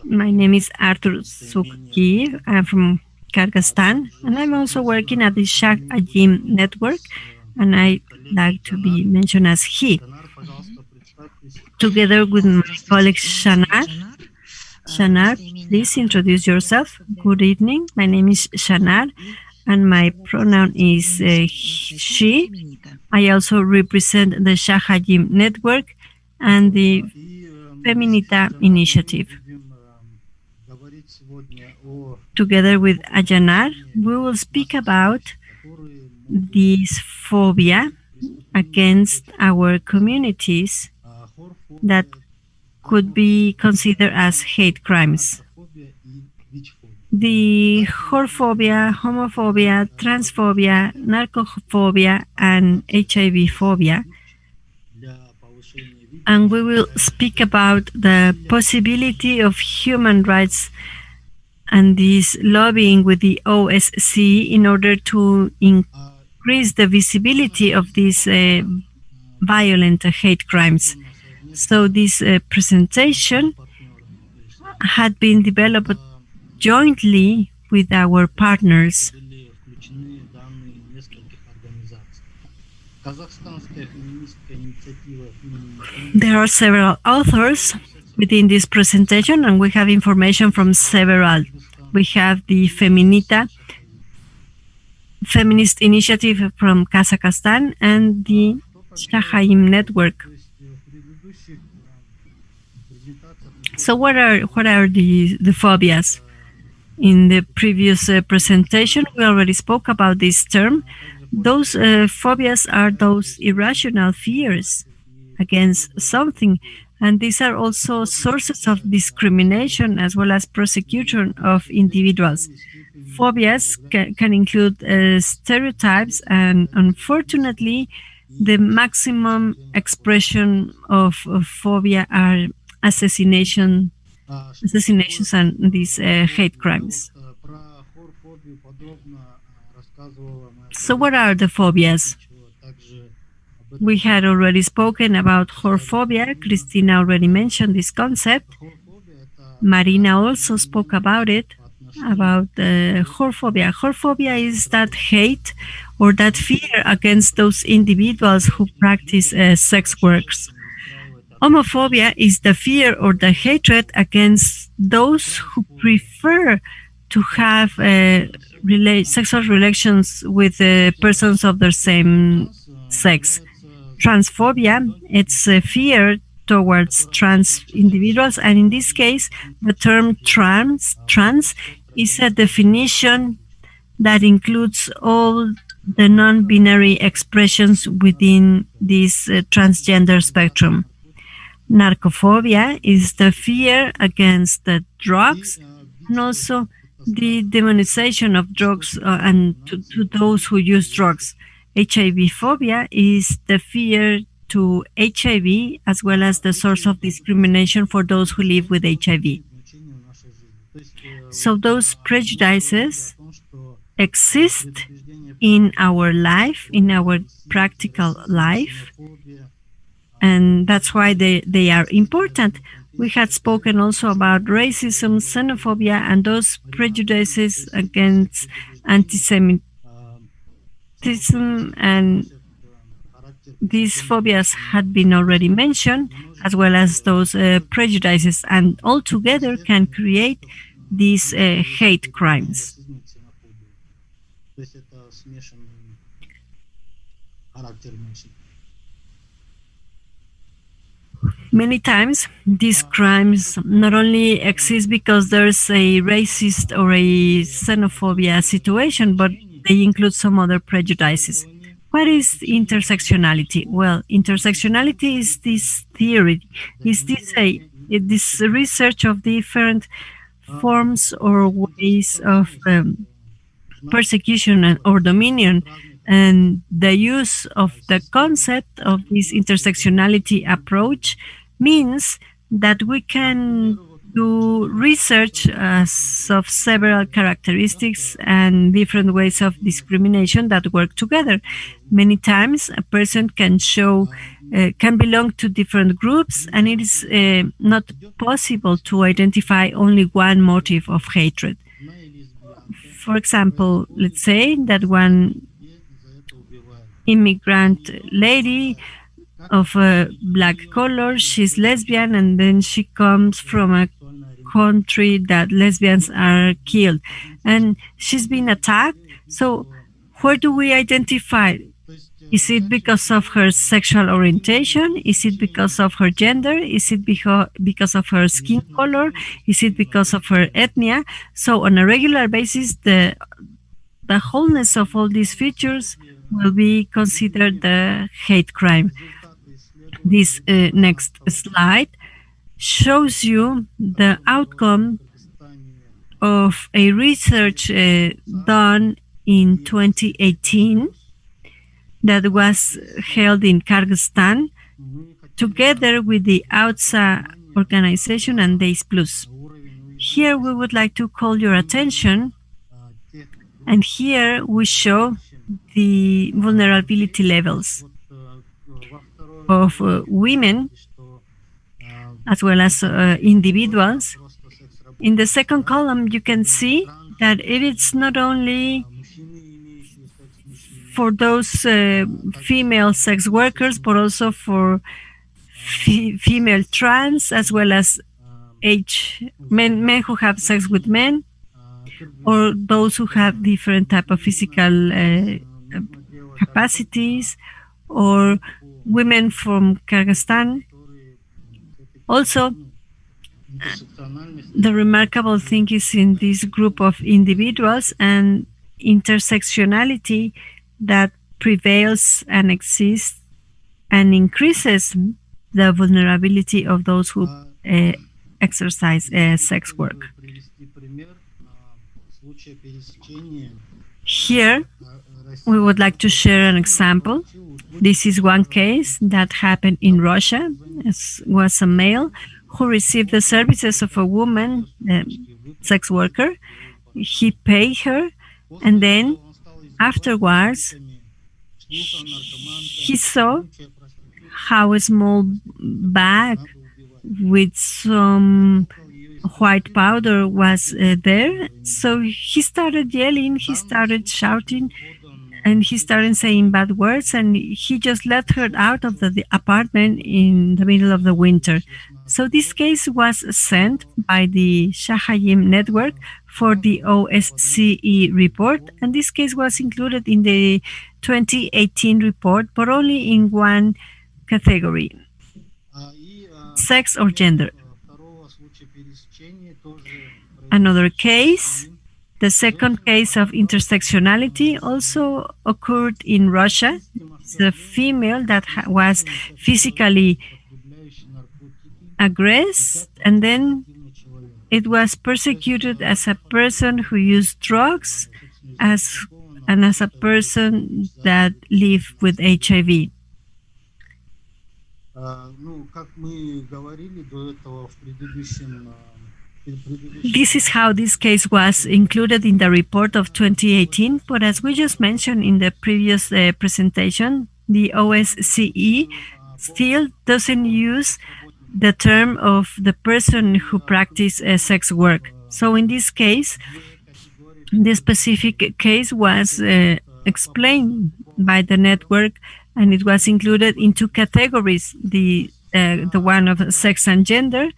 My name is Arthur Sukir. I'm from Kyrgyzstan, and I'm also working at the Shah-Aym Network, and I like to be mentioned as he. Together with my colleague Shanar. Shanar, please introduce yourself. Good evening. My name is Shanar, and my pronoun is she. I also represent the Shah-Aym Network and the Feminita Initiative. Together with Ajanar, we will speak about this phobia against our communities that could be considered as hate crimes. The whorephobia, homophobia, transphobia, narcophobia, and HIV phobia. And we will speak about the possibility of human rights and this lobbying with the OSCE in order to increase the visibility of these violent hate crimes. So this presentation had been developed jointly with our partners. There are several authors within this presentation, and we have information from several. We have the Feminist Initiative from Kazakhstan and the Shah-Aym Network. So what are the phobias? In the previous presentation, we already spoke about this term. Those phobias are those irrational fears against something, and these are also sources of discrimination as well as persecution of individuals. Phobias can include stereotypes, and unfortunately, the maximum expression of phobia are assassinations and these hate crimes. So what are the phobias? We had already spoken about whorephobia. Christina already mentioned this concept. Marina also spoke about it, about whorephobia. Whorephobia is that hate or that fear against those individuals who practice sex works. Homophobia is the fear or the hatred against those who prefer to have sexual relations with persons of the same sex. Transphobia, it's a fear towards trans individuals, and in this case, the term trans is a definition that includes all the non-binary expressions within this transgender spectrum. Narcophobia is the fear against the drugs and also the demonization of drugs and to those who use drugs. HIV phobia is the fear to HIV as well as the source of discrimination for those who live with HIV. So those prejudices exist in our life, in our practical life, and that's why they are important. We had spoken also about racism, xenophobia, and those prejudices against anti-Semitism, and these phobias had been already mentioned, as well as those prejudices, and all together can create these hate crimes. Many times, these crimes not only exist because there's a racist or a xenophobia situation, but they include some other prejudices. What is intersectionality? Well, intersectionality is this theory, is this research of different forms or ways of persecution or dominion, and the use of the concept of this intersectionality approach means that we can do research of several characteristics and different ways of discrimination that work together. Many times a person can can belong to different groups, and it is not possible to identify only one motive of hatred. For example, let's say that one immigrant lady of a black color, she's lesbian, and then she comes from a country that lesbians are killed, and she's been attacked. So where do we identify? Is it because of her sexual orientation? Is it because of her gender? Is it because of her skin color? Is it because of her ethnia? So on a regular basis, the wholeness of all these features will be considered the hate crime. This next slide shows you the outcome of a research done in 2018 that was held in Kyrgyzstan together with the OSCE organization and Days Plus. Here we would like to call your attention, and here we show the vulnerability levels of women as well as individuals. In the second column, you can see that it is not only for those female sex workers, but also for female trans, as well as men who have sex with men, or those who have different type of physical capacities, or women from Kazakhstan. Also, the remarkable thing is in this group of individuals and intersectionality that prevails and exists and increases the vulnerability of those who exercise sex work. Here, we would like to share an example. This is one case that happened in Russia. It was a male who received the services of a woman, sex worker. He paid her, and then afterwards he saw how a small bag with some white powder was there. So he started yelling, he started shouting, and he started saying bad words, and he just let her out of the apartment in the middle of the winter. So this case was sent by the Shah-Aym Network for the OSCE report, and this case was included in the 2018 report, but only in one category: sex or gender. Another case, the second case of intersectionality, also occurred in Russia. It's a female that was physically aggressed, and then it was persecuted as a person who used drugs and as a person that lived with HIV. This is how this case was included in the report of 2018, but as we just mentioned in the previous presentation, the OSCE still doesn't use the term of the person who practiced sex work. So in this case, the specific case was explained by the network, and it was included in two categories: the one of sex and gender,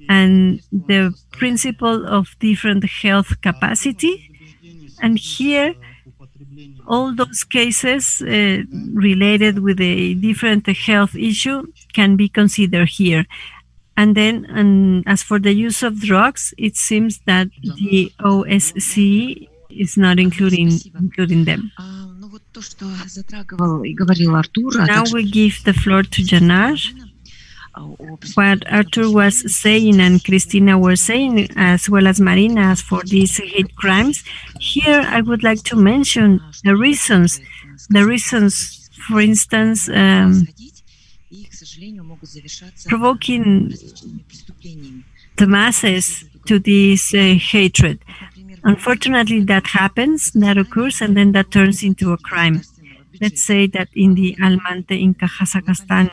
and the principle of different health capacity. And here, all those cases related with a different health issue can be considered here. And then, as for the use of drugs, it seems that the OSCE is not including them. Now we give the floor to Janar. What Arthur was saying and Cristina were saying, as well as Marina, as for these hate crimes, here I would like to mention the reasons. The reasons, for instance, provoking the masses to this hatred. Unfortunately, that happens, that occurs, and then that turns into a crime. Let's say that in the Almaty in Kazakhstan,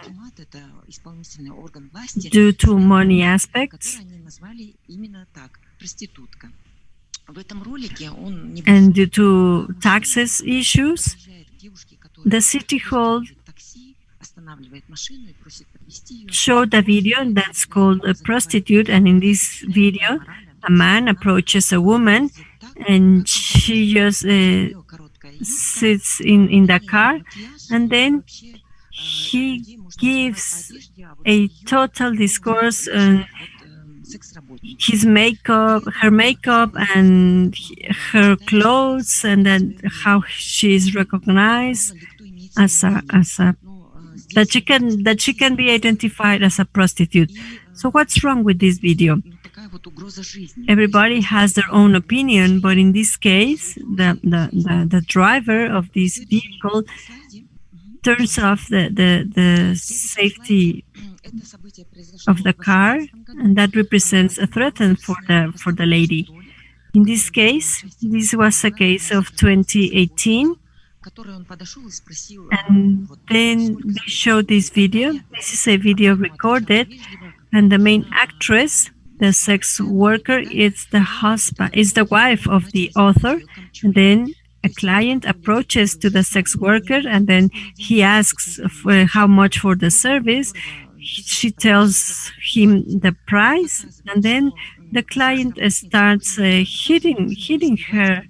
due to money aspects and due to taxes issues, the city hall showed a video that's called a prostitute, and in this video a man approaches a woman and she just sits in the car, and then he gives a total discourse on his makeup, her makeup, and her clothes, and then how she is recognized as a that she can be identified as a prostitute. So what's wrong with this video? Everybody has their own opinion, but in this case, the driver of this vehicle turns off the safety of the car, and that represents a threat for the lady. In this case, this was a case of 2018, and then they showed this video. This is a video recorded, and the main actress, the sex worker, is the wife of the author, and then a client approaches to the sex worker, and then he asks for how much for the service. She tells him the price, and then the client starts hitting her.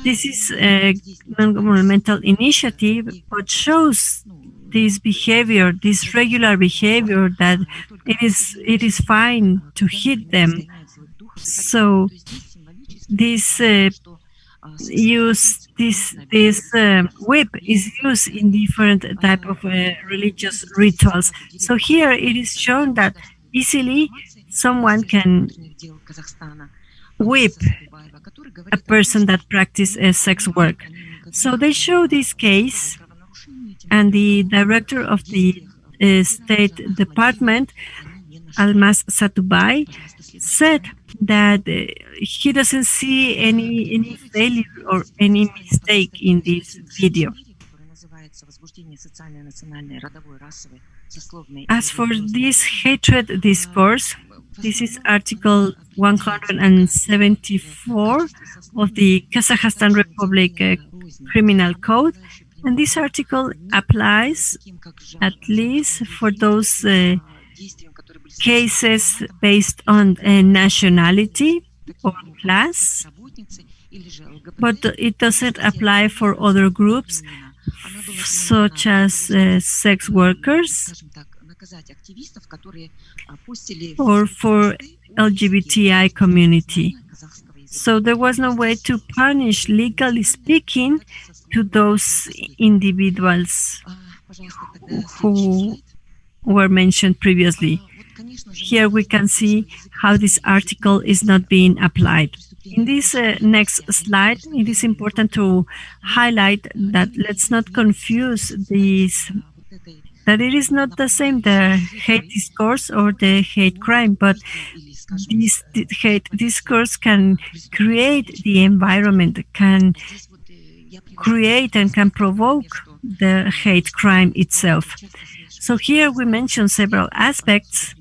This is a non-governmental initiative, but shows this behavior, this regular behavior, that it is fine to hit them. So this whip is used in different type of religious rituals. So here it is shown that easily someone can whip a person that practices sex work. So they show this case, and the director of the State Department Almas Satubai, said that he doesn't see any failure or any mistake in this video. As for this hatred discourse, this is Article 174 of the Kazakhstan Republic Criminal Code, and this article applies at least for those cases based on nationality or class, but it doesn't apply for other groups such as sex workers or for LGBTI community. So there was no way to punish, legally speaking, to those individuals who were mentioned previously. Here we can see how this article is not being applied. In this next slide, it is important to highlight that let's not confuse these, that it is not the same, the hate discourse or the hate crime, but this hate discourse can create the environment, can create and can provoke the hate crime itself. So here we mention several aspects.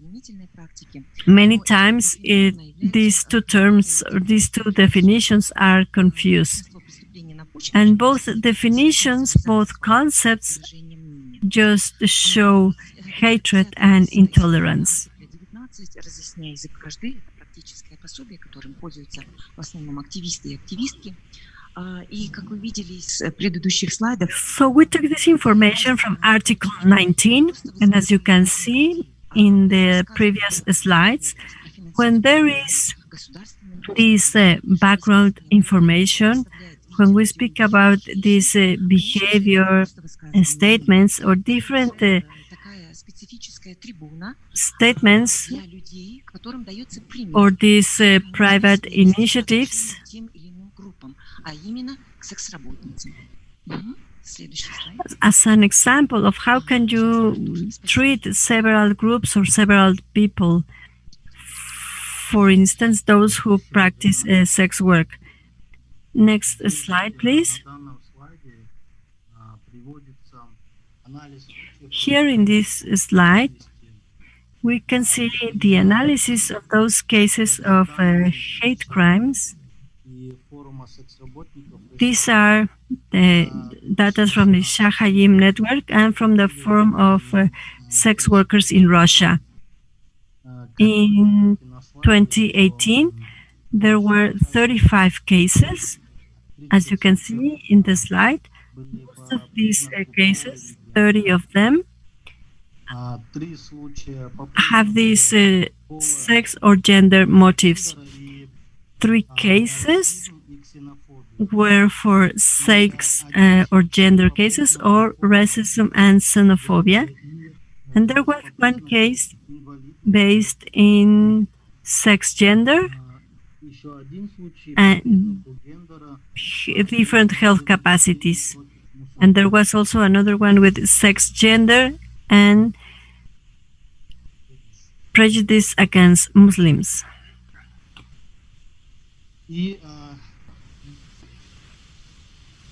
Many times these two terms, or these two definitions are confused. And both definitions, both concepts just show hatred and intolerance. So we took this information from Article 19, and as you can see in the previous slides, when there is this background information, when we speak about these behavior statements or different statements or these private initiatives, as an example of how can you treat several groups or several people, for instance, those who practice sex work. Next slide, please. Here in this slide, we can see the analysis of those cases of hate crimes. These are data from the Shah-Aym Network and from the Forum of Sex Workers in Russia. In 2018, there were 35 cases, as you can see in the slide. Most of these cases, 30 of them, have these sex or gender motives. 3 cases were for sex or gender cases or racism and xenophobia. And there was 1 case based in sex gender and different health capacities. And there was also another one with sex gender and prejudice against Muslims.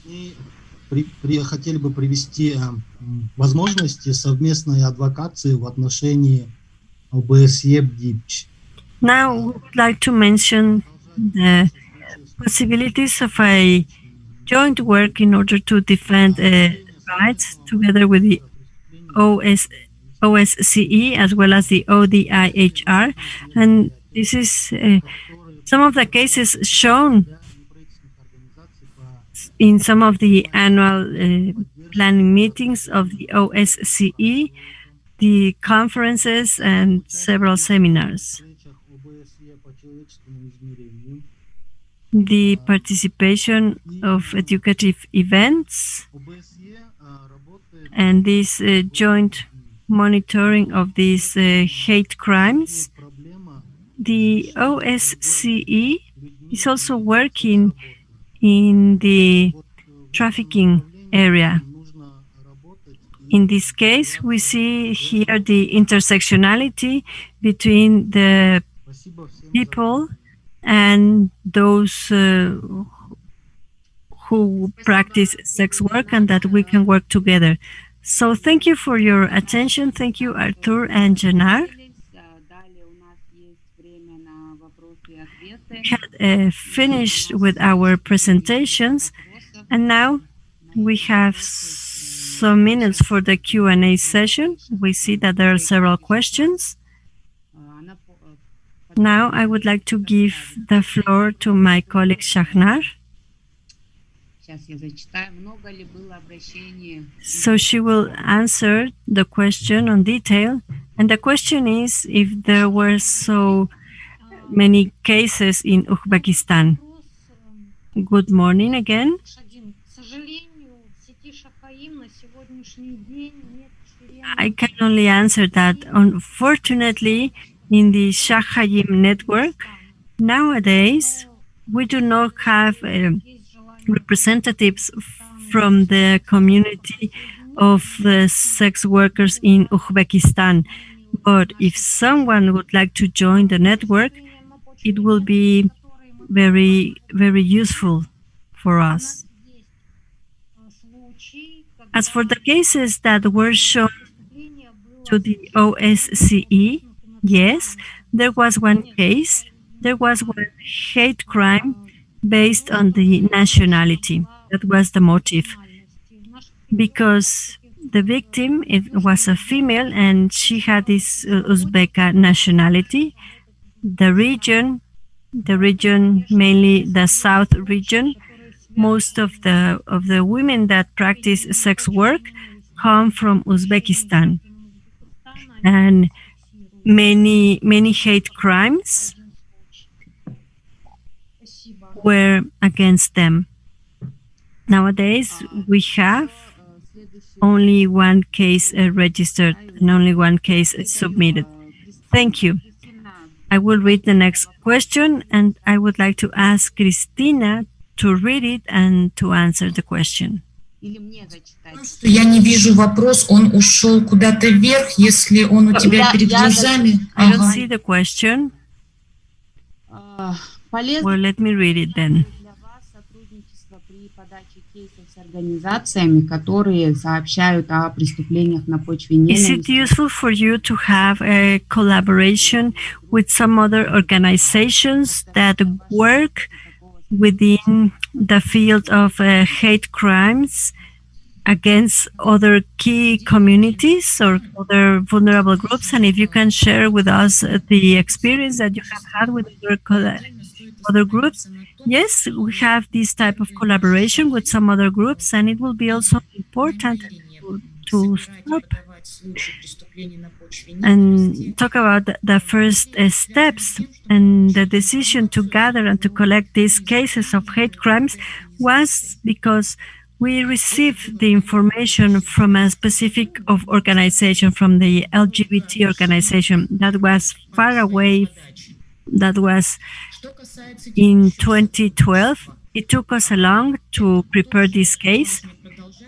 Мы хотели бы привести возможности совместной адвокации в отношении ОБСЕ БДИПЧ. Now we would like to mention the possibilities of a joint work in order to defend rights together with the OSCE as well as the ODIHR. And this is some of the cases shown in some of the annual planning meetings of the OSCE, the conferences, and several seminars. The participation of educative events and this joint monitoring of these hate crimes. The OSCE is also working in the trafficking area In this case, we see here the intersectionality between the people and those who practice sex work, and that we can work together. So thank you for your attention. Thank you, Artur and Janar. We had finished with our presentations, and now we have some minutes for the Q&A session. We see that there are several questions. Now I would like to give the floor to my colleague Shahnar. So she will answer the question on detail. And the question is if there were so many cases in Uzbekistan. Good morning again. I can only answer that unfortunately in the Shah-Aym Network nowadays we do not have representatives from the community of sex workers in Uzbekistan. But if someone would like to join the network, it will be very, very useful for us. As for the cases that were shown to the OSCE, yes, there was one case. There was one hate crime based on the nationality. That was the motive. Because the victim, it was a female and she had this Uzbek nationality. The region, mainly the south region, most of the women that practice sex work come from Uzbekistan. And many hate crimes were against them. Nowadays, we have only one case registered and only one case submitted. Thank you. I will read the next question, and I would like to ask Christina to read it and to answer the question. Я не вижу вопрос, он ушел куда-то вверх, если он у тебя перед глазами. I don't see the question. Well, let me read it then. Is it useful for you to have a collaboration with some other organizations that work within the field of hate crimes against other key communities or other vulnerable groups? And if you can share with us the experience that you have had with other groups. Yes, we have this type of collaboration with some other groups, and it will be also important to stop and talk about the first steps. And the decision to gather and to collect these cases of hate crimes was because we received the information from a specific organization, from the LGBT organization that was far away. That was in 2012. It took us along to prepare this case.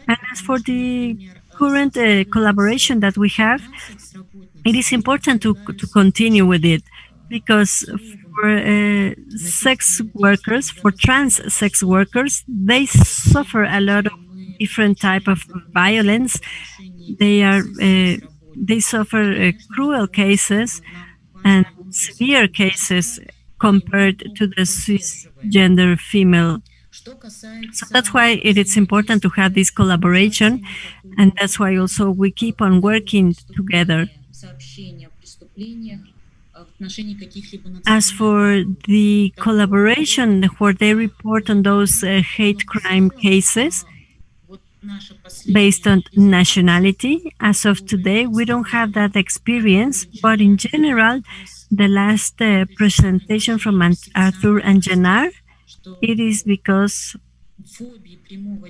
And as for the current collaboration that we have, it is important to continue with it, because for sex workers, for trans sex workers, they suffer a lot of different type of violence. They suffer cruel cases and severe cases compared to the cisgender female. So that's why it is important to have this collaboration, and that's why also we keep on working together. As for the collaboration where they report on those hate crime cases based on nationality, as of today, we don't have that experience, but in general, the last presentation from Artur and Janar, it is because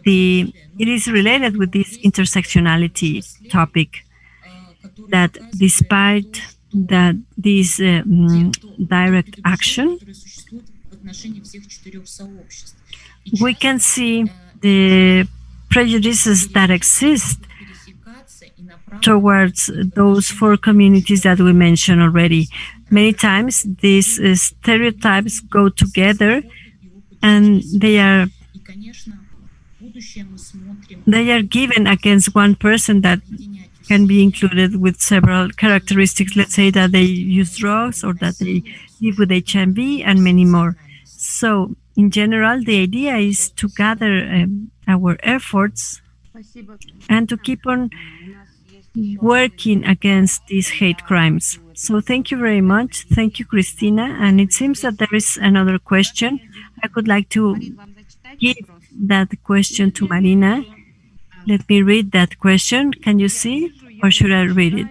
it is related with this intersectionality topic, that despite this direct action, we can see the prejudices that exist towards those four communities that we mentioned already. Many times these stereotypes go together, and they are given against one person that can be included with several characteristics. Let's say that they use drugs, or that they live with HIV, and many more. So in general, the idea is to gather our efforts and to keep on working against these hate crimes. So thank you very much. Thank you, Christina. And it seems that there is another question. I would like to give that question to Marina. Let me read that question. Can you see it, or should I read it?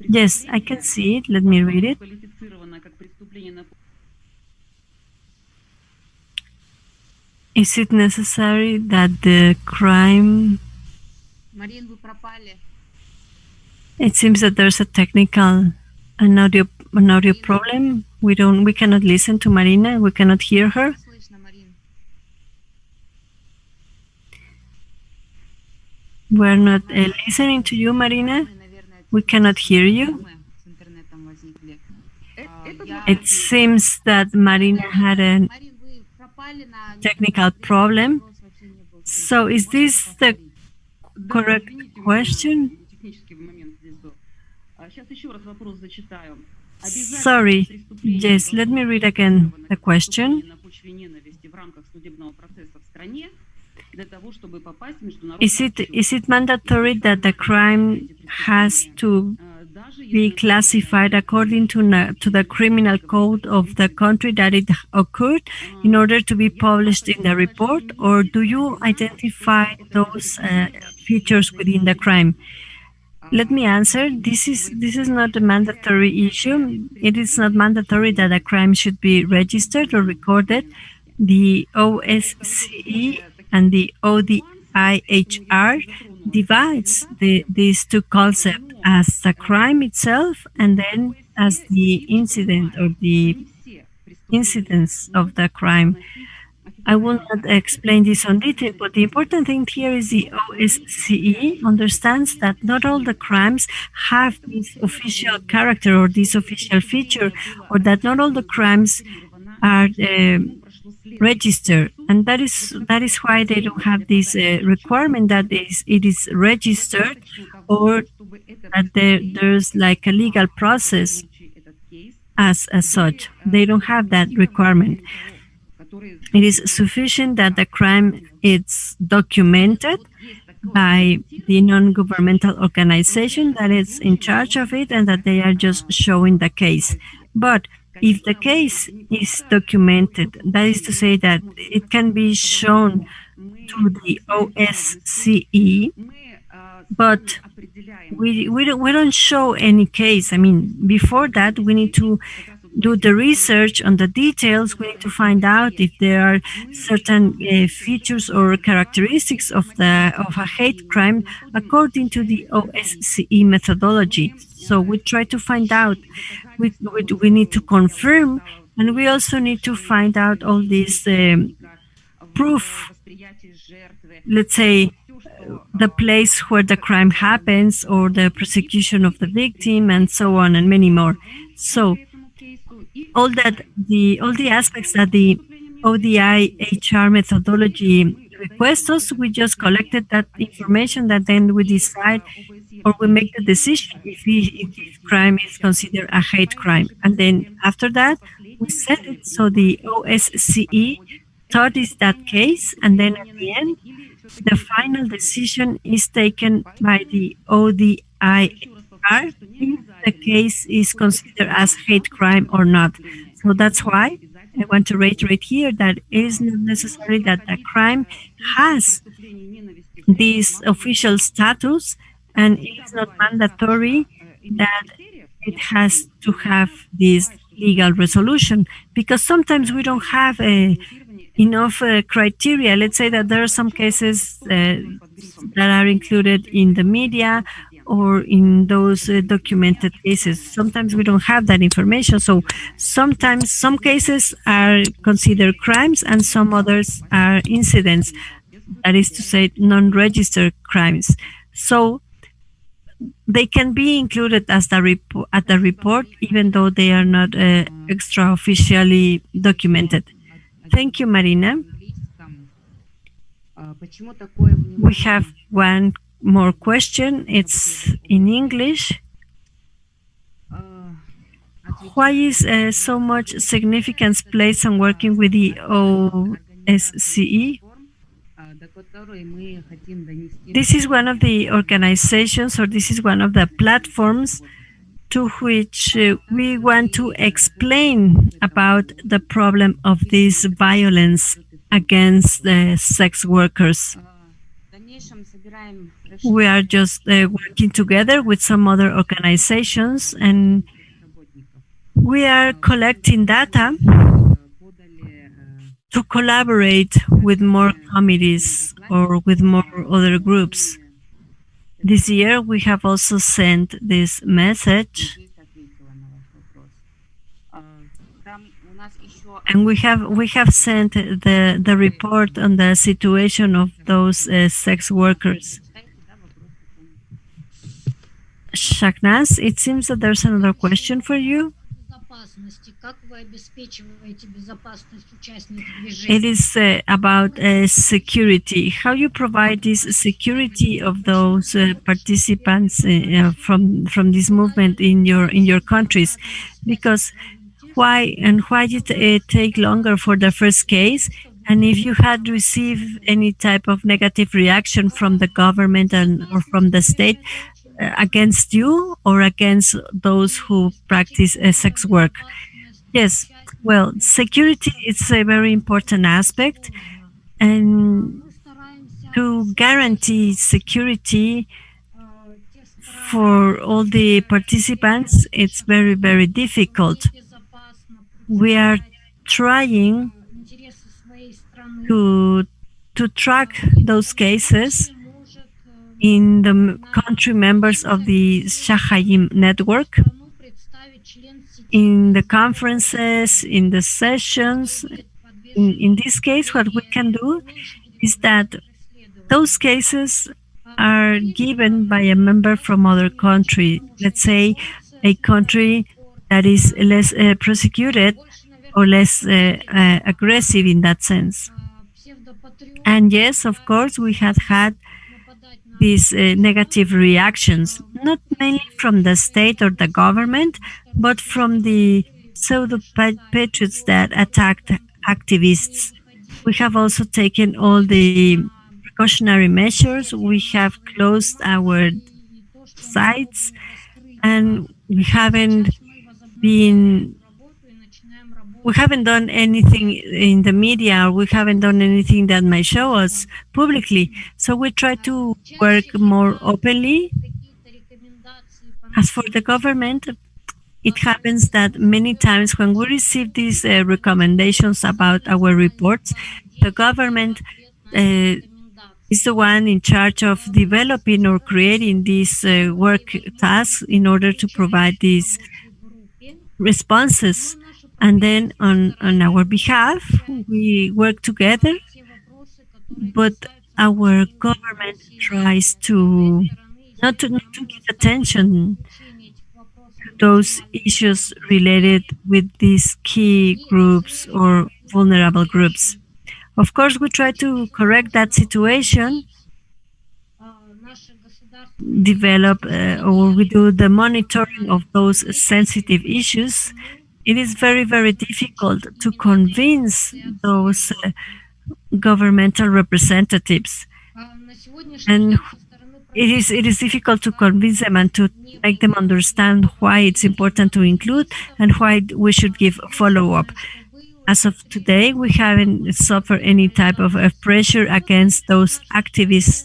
Yes, I can see it. Let me read it. Is it necessary that the crime... It seems that there's a technical, an audio problem. We cannot listen to Marina. We cannot hear her. We're not listening to you, Marina. We cannot hear you. It seems that Marina had a technical problem. So is this the correct question? Sorry. Yes, let me read again the question. Is it mandatory that the crime has to be classified according to the criminal code of the country that it occurred in order to be published in the report, or do you identify those features within the crime? Let me answer. This is not a mandatory issue. It is not mandatory that a crime should be registered or recorded. The OSCE and the ODIHR divides these two concepts as the crime itself, and then as the incident or the incidence of the crime. I will not explain this in detail, but the important thing here is the OSCE understands that not all the crimes have this official character or this official feature, or that not all the crimes are registered, and that is why they don't have this requirement that it is registered, or that there's like a legal process as such. They don't have that requirement. It is sufficient that the crime is documented by the non-governmental organization that is in charge of it, and that they are just showing the case. But if the case is documented, that is to say that it can be shown to the OSCE, but we don't show any case. I mean, before that, we need to do the research on the details. We need to find out if there are certain features or characteristics of a hate crime according to the OSCE methodology. So we try to find out. We need to confirm, and we also need to find out all this proof. Let's say the place where the crime happens, or the prosecution of the victim, and so on, and many more. So all the aspects that the ODIHR methodology requests us, we just collected that information, that then we decide, or we make the decision if this crime is considered a hate crime. And then after that, we send it. So the OSCE studies that case, and then at the end, the final decision is taken by the ODIHR if the case is considered as hate crime or not. So that's why I want to reiterate here that it is not necessary that the crime has this official status, and it is not mandatory that it has to have this legal resolution, because sometimes we don't have enough criteria. Let's say that there are some cases that are included in the media or in those documented cases. Sometimes we don't have that information. So sometimes some cases are considered crimes and some others are incidents, that is to say non-registered crimes. So they can be included as at the report, even though they are not extra officially documented. Thank you, Marina. We have one more question. It's in English. Why is so much significance placed on working with the OSCE? This is one of the organizations, or this is one of the platforms to which we want to explain about the problem of this violence against the sex workers. We are just working together with some other organizations, and we are collecting data to collaborate with more committees or with more other groups. This year we have also sent this message, and we have sent the report on the situation of those sex workers. Shahnaz, it seems that there's another question for you. It is about security. How you provide this security of those participants from this movement in your countries? Because why did it take longer for the first case? And if you had received any type of negative reaction from the government or from the state against you or against those who practice sex work? Yes, well, security is a very important aspect, and to guarantee security for all the participants, it's very, very difficult. We are trying to track those cases in the country members of the Shah-Aym Network, in the conferences, in the sessions. In this case, what we can do is that those cases are given by a member from other country, let's say a country that is less prosecuted or less aggressive in that sense. And yes, of course, we have had these negative reactions, not mainly from the state or the government, but from the pseudo-patriots that attacked activists. We have also taken all the precautionary measures. We have closed our sites, and we haven't done anything in the media, or we haven't done anything that might show us publicly. So we try to work more openly. As for the government, it happens that many times when we receive these recommendations about our reports, the government is the one in charge of developing or creating these work tasks in order to provide these responses. And then on our behalf, we work together, but our government tries to not to give attention to those issues related with these key groups or vulnerable groups. Of course, we try to correct that situation, develop or we do the monitoring of those sensitive issues. It is very, very difficult to convince those governmental representatives, and it is difficult to convince them and to make them understand why it's important to include and why we should give follow-up. As of today, we haven't suffered any type of pressure against those activists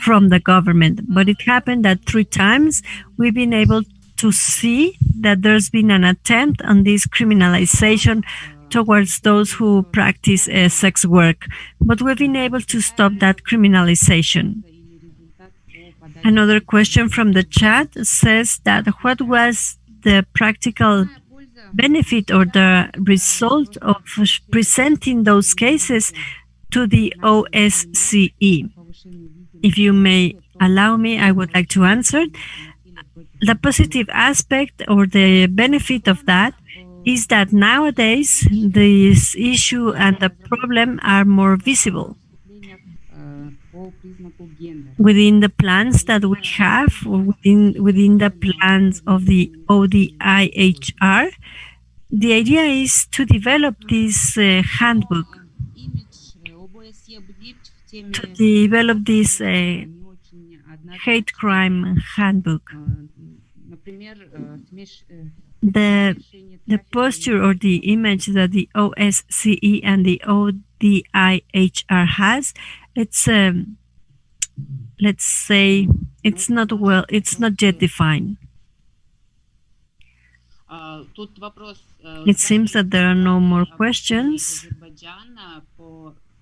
from the government, but it happened that 3 times we've been able to see that there's been an attempt on this criminalization towards those who practice sex work, but we've been able to stop that criminalization. Another question from the chat says that what was the practical benefit or the result of presenting those cases to the OSCE? If you may allow me, I would like to answer. The positive aspect or the benefit of that is that nowadays this issue and the problem are more visible. Within the plans that we have, within the plans of the ODIHR, the idea is to develop this handbook, to develop this hate crime handbook. The posture or the image that the OSCE and the ODIHR has, it's let's say it's not yet defined. It seems that there are no more questions.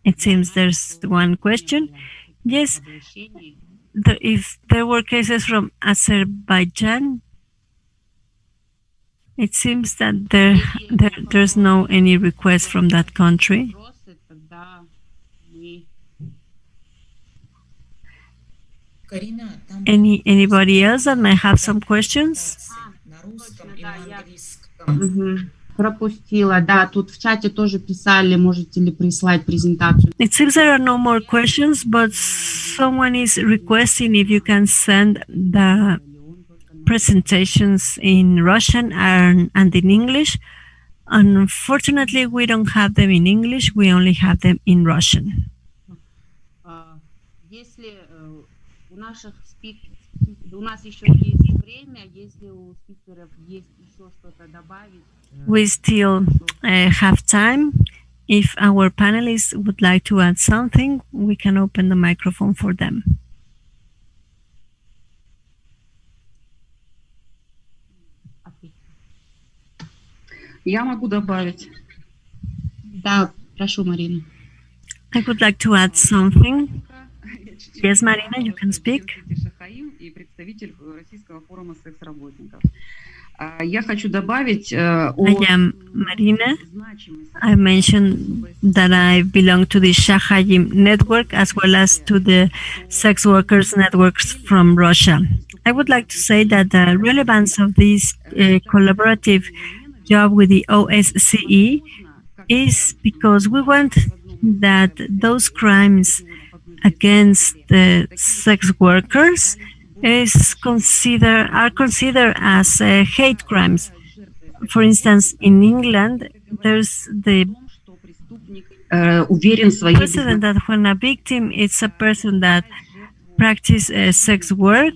It seems there's one question. Yes, if there were cases from Azerbaijan, it seems that there's no any request from that country. Anybody else that might have some questions? Пропустила, да, тут в чате тоже писали, можете ли прислать презентацию. It seems there are no more questions, but someone is requesting if you can send the presentations in Russian and in English. Unfortunately, we don't have them in English, we only have them in Russian. Если у наших у нас еще есть время, если у спикеров есть еще что-то добавить. We still have time. If our panelists would like to add something, we can open the microphone for them. Я могу добавить. Да, прошу, Марина. I would like to add something. Yes, Marina, you can speak. И представитель Российского форума секс-работников. Я хочу добавить I am Marina. I mentioned that I belong to the Shah-Aym Network as well as to the sex workers networks from Russia. I would like to say that the relevance of this collaborative job with the OSCE is because we want that those crimes against the sex workers are considered as hate crimes. For instance, in England, there's the precedent that when a victim is a person that practices sex work,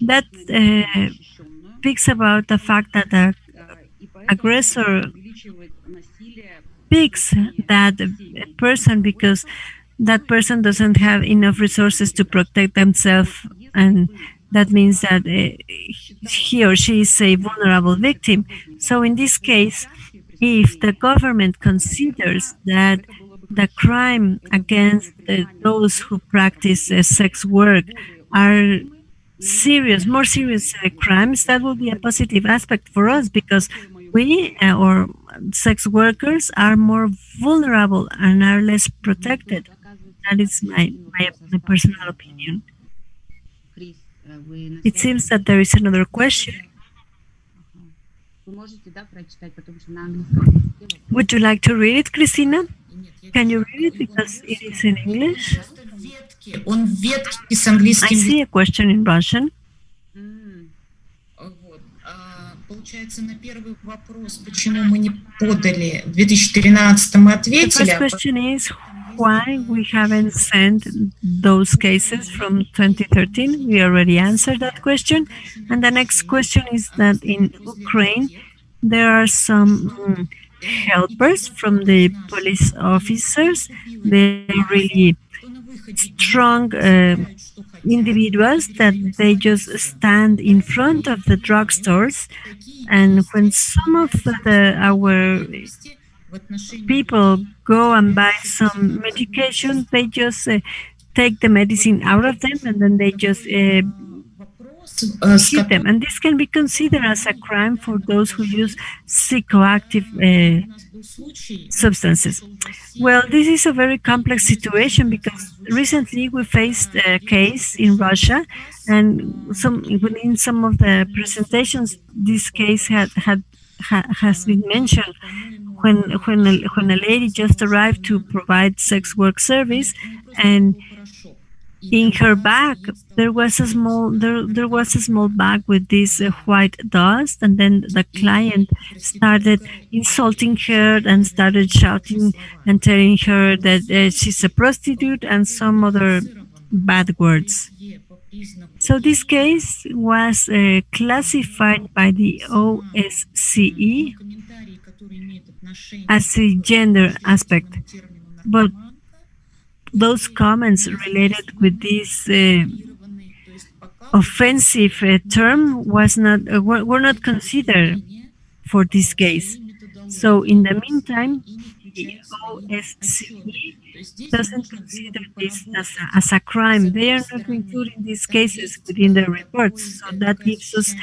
that speaks about the fact that the aggressor picks that person because that person doesn't have enough resources to protect themselves, and that means that he or she is a vulnerable victim. So in this case, if the government considers that the crime against those who practice sex work are more serious crimes, that will be a positive aspect for us because we or sex workers are more vulnerable and are less protected. That is my personal opinion. It seems that there is another question. Would you like to read it, Christina? Can you read it because it is in English? I see a question in Russian. Получается, на первый вопрос, почему мы не подали в 2013 мы ответили. The first question is why we haven't sent those cases from 2013. We already answered that question. And the next question is that in Ukraine, there are some helpers from the police officers. They're really strong individuals that they just stand in front of the drugstores, and when some of our people go and buy some medication, they just take the medicine out of them, and then they just hit them. And this can be considered as a crime for those who use psychoactive substances. Well, this is a very complex situation because recently we faced a case in Russia, and within some of the presentations, this case has been mentioned when a lady just arrived to provide sex work service, and in her bag there was a small bag with this white dust, and then the client started insulting her and started shouting and telling her that she's a prostitute and some other bad words. So this case was classified by the OSCE as a gender aspect, but those comments related with this offensive term were not considered for this case. So in the meantime, the OSCE doesn't consider this as a crime. They are not including these cases within their reports. So that gives us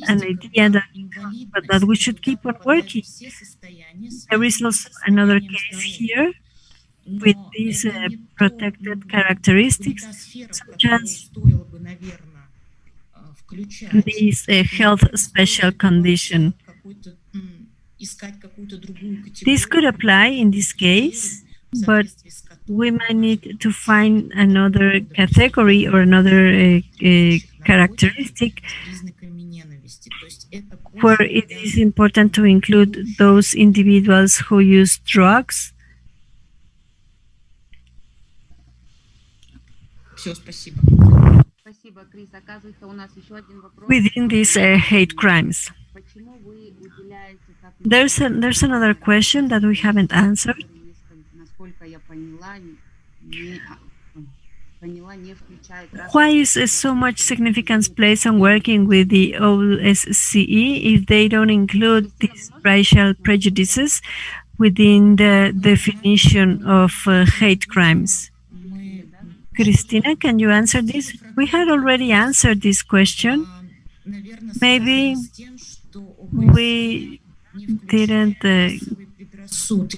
an idea that we should keep on working. There is also another case here with these protected characteristics, such as this health special condition. This could apply in this case, but we might need to find another category or another characteristic where it is important to include those individuals who use drugs. Within these hate crimes. There's another question that we haven't answered. Why is so much significance placed on working with the OSCE if they don't include these racial prejudices within the definition of hate crimes? Christina, can you answer this? We had already answered this question. Maybe we didn't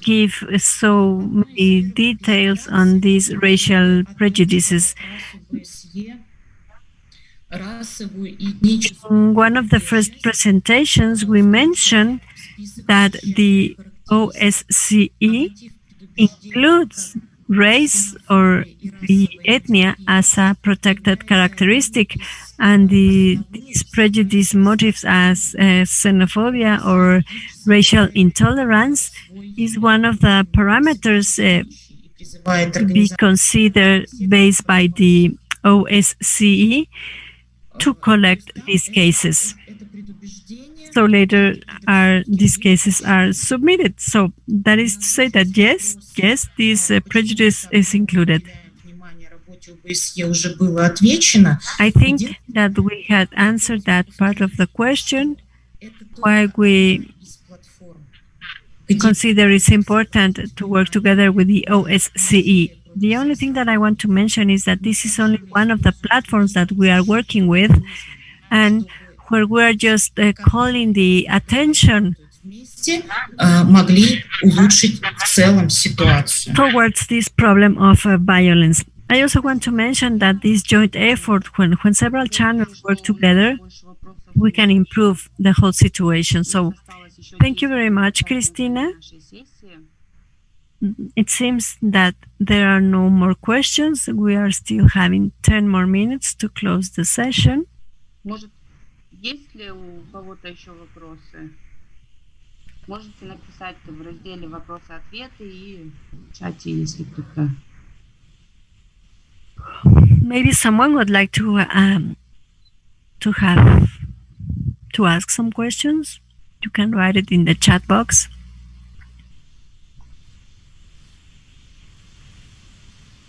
give so many details on these racial prejudices. In one of the first presentations, we mentioned that the OSCE includes race or the ethnia as a protected characteristic, and these prejudice motives as xenophobia or racial intolerance is one of the parameters to be considered based by the OSCE to collect these cases. So later these cases are submitted. So that is to say that yes, this prejudice is included. I think that we had answered that part of the question, why we consider it's important to work together with the OSCE. The only thing that I want to mention is that this is only one of the platforms that we are working with, and where we're just calling the attention towards this problem of violence. I also want to mention that this joint effort, when several channels work together, we can improve the whole situation. So thank you very much, Christina. It seems that there are no more questions. We are still having 10 more minutes to close the session. Есть ли у кого-то еще вопросы? Можете написать в разделе вопросы-ответы и в чате, если кто-то. Maybe someone would like to ask some questions. You can write it in the chat box.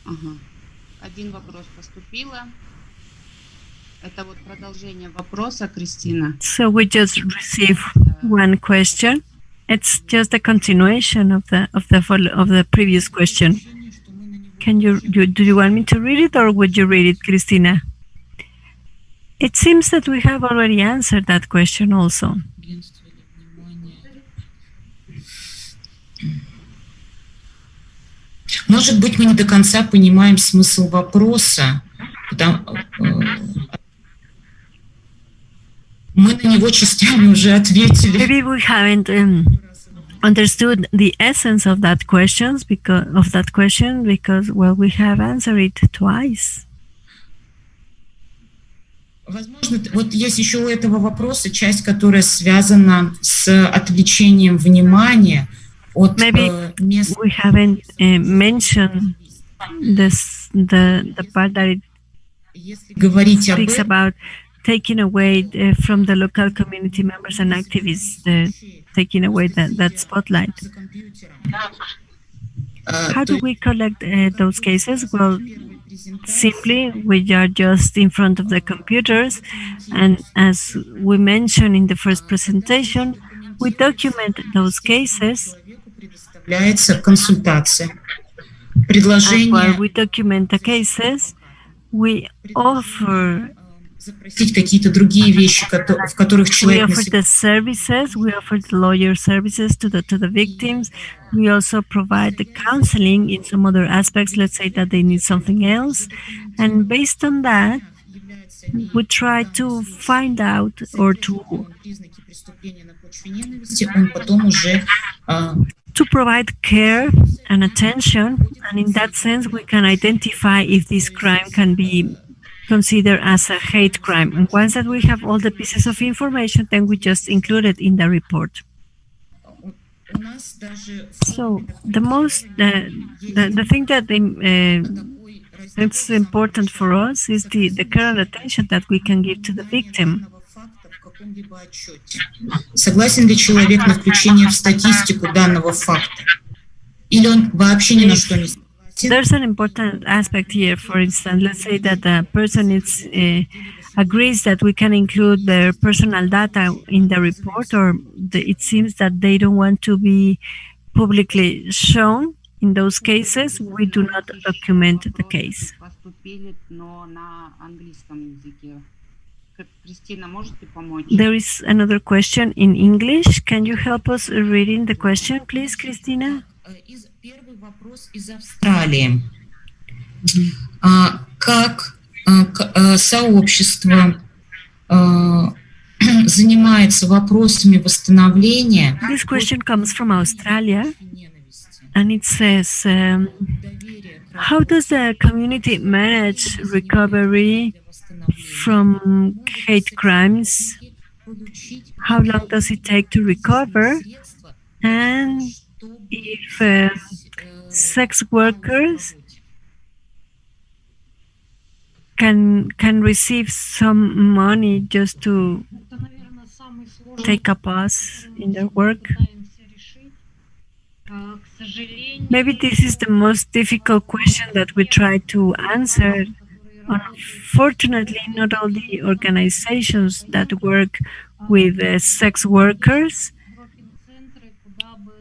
Ага. Один вопрос поступило. Это вот продолжение вопроса, Кристина. So we just received one question. It's just a continuation of the previous question. Can do you want me to read it, or would you read it, Christina? It seems that we have already answered that question also. Может быть, мы не до конца понимаем смысл вопроса, мы на него частями уже ответили. Maybe we haven't understood the essence of that question because well, we have answered it twice. Возможно, вот есть еще у этого вопроса часть, которая связана с отвлечением внимания от мест. We haven't mentioned the part that it speaks about taking away from the local community members and activists, taking away that spotlight. How do we collect those cases? Well, simply we are just in front of the computers, and as we mentioned in the first presentation, we document those cases. And while we document the cases, we offer the services, we offer the lawyer services to the victims. We also provide the counseling in some other aspects. Let's say that they need something else, and based on that, we try to find out or to provide care and attention, and in that sense, we can identify if this crime can be considered as a hate crime. And once that we have all the pieces of information, then we just include it in the report. So the thing that it's important for us is the care and attention that we can give to the victim. Согласен ли человек на включение в статистику данного факта? Или он вообще ни на что не согласен? There's an important aspect here. For instance, let's say that the person agrees that we can include their personal data in the report, or it seems that they don't want to be publicly shown. In those cases, we do not document the case. There is another question in English. Can you help us reading the question, please, Christina? Первый вопрос из Австралии. Как сообщество занимается вопросами восстановления? This question comes from Australia, and it says, how does the community manage recovery from hate crimes? How long does it take to recover? And if sex workers can receive some money just to take a pause in their work. Maybe this is the most difficult question that we try to answer. Unfortunately, not all the organizations that work with sex workers,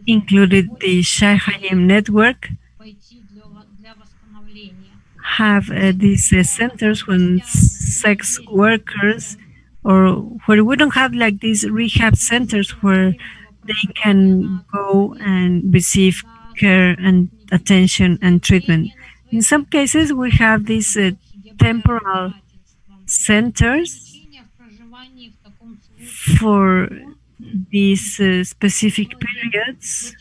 included the Shah-Aym Network, have these centers when sex workers, or where we don't have like these rehab centers where they can go and receive care and attention and treatment. In some cases, we have these temporal centers for these specific periods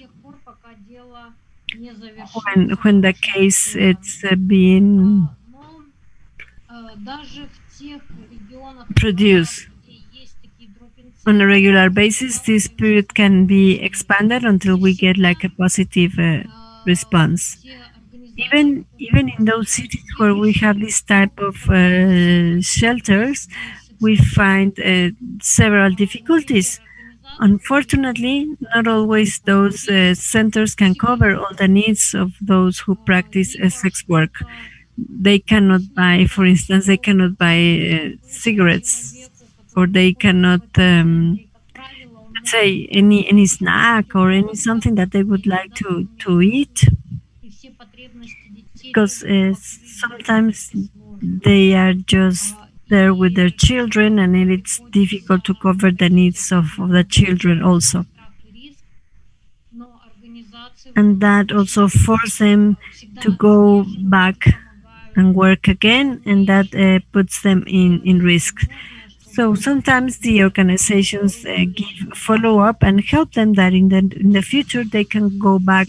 when the case it's being produced on a regular basis. This period can be expanded until we get like a positive response. Even in those cities where we have this type of shelters, we find several difficulties. Unfortunately, not always those centers can cover all the needs of those who practice sex work. They cannot buy, for instance, they cannot buy cigarettes, or they cannot, let's say, any snack or any something that they would like to eat, because sometimes they are just there with their children, and it's difficult to cover the needs of the children also. And that also forces them to go back and work again, and that puts them in risk. So sometimes the organizations give follow-up and help them that in the future they can go back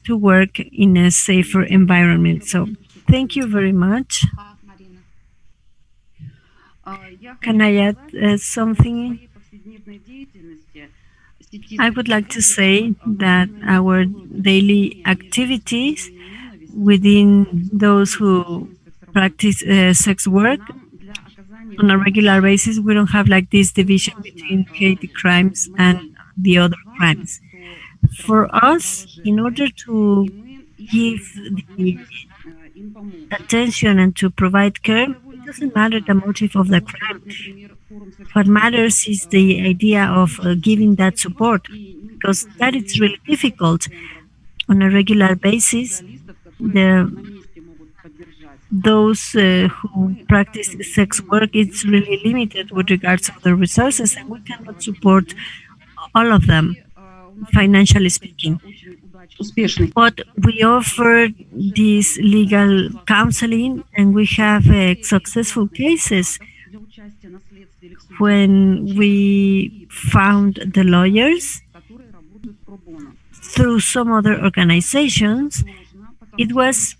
to work in a safer environment. So thank you very much. Can I add something? I would like to say that our daily activities within those who practice sex work on a regular basis, we don't have like this division between hate crimes and the other crimes. For us, in order to give the attention and to provide care, it doesn't matter the motive of the crime. What matters is the idea of giving that support, because that is really difficult on a regular basis. Those who practice sex work, it's really limited with regards to the resources, and we cannot support all of them, financially speaking. But we offer this legal counseling, and we have successful cases when we found the lawyers through some other organizations. It was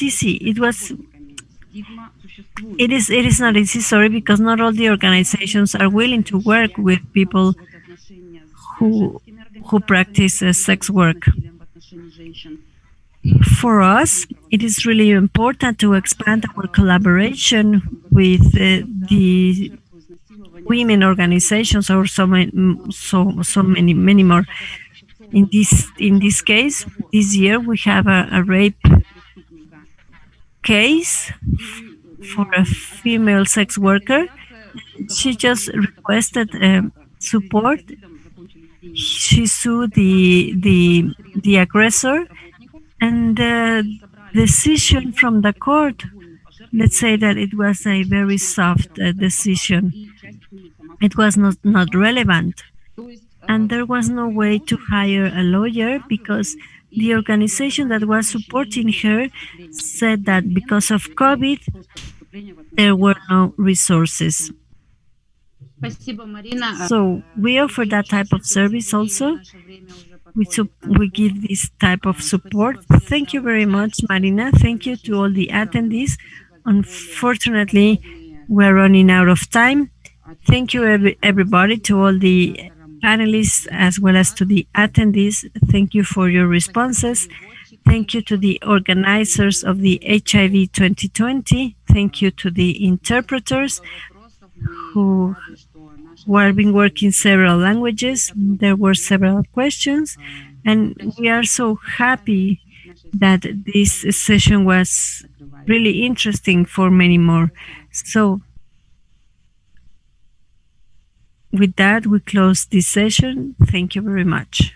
easy. It is not easy, sorry, because not all the organizations are willing to work with people who practice sex work. For us, it is really important to expand our collaboration with the women organizations, or so many more. In this case, this year we have a rape case for a female sex worker. She just requested support. She sued the aggressor, and the decision from the court, let's say that it was a very soft decision. It was not relevant, and there was no way to hire a lawyer because the organization that was supporting her said that because of COVID, there were no resources. So we offer that type of service also. We give this type of support. Thank you very much, Marina. Thank you to all the attendees. Unfortunately, we're running out of time. Thank you, everybody, to all the panelists as well as to the attendees. Thank you for your responses. Thank you to the organizers of the HIV 2020. Thank you to the interpreters who have been working several languages. There were several questions, and we are so happy that this session was really interesting for many more. So with that, we close this session. Thank you very much.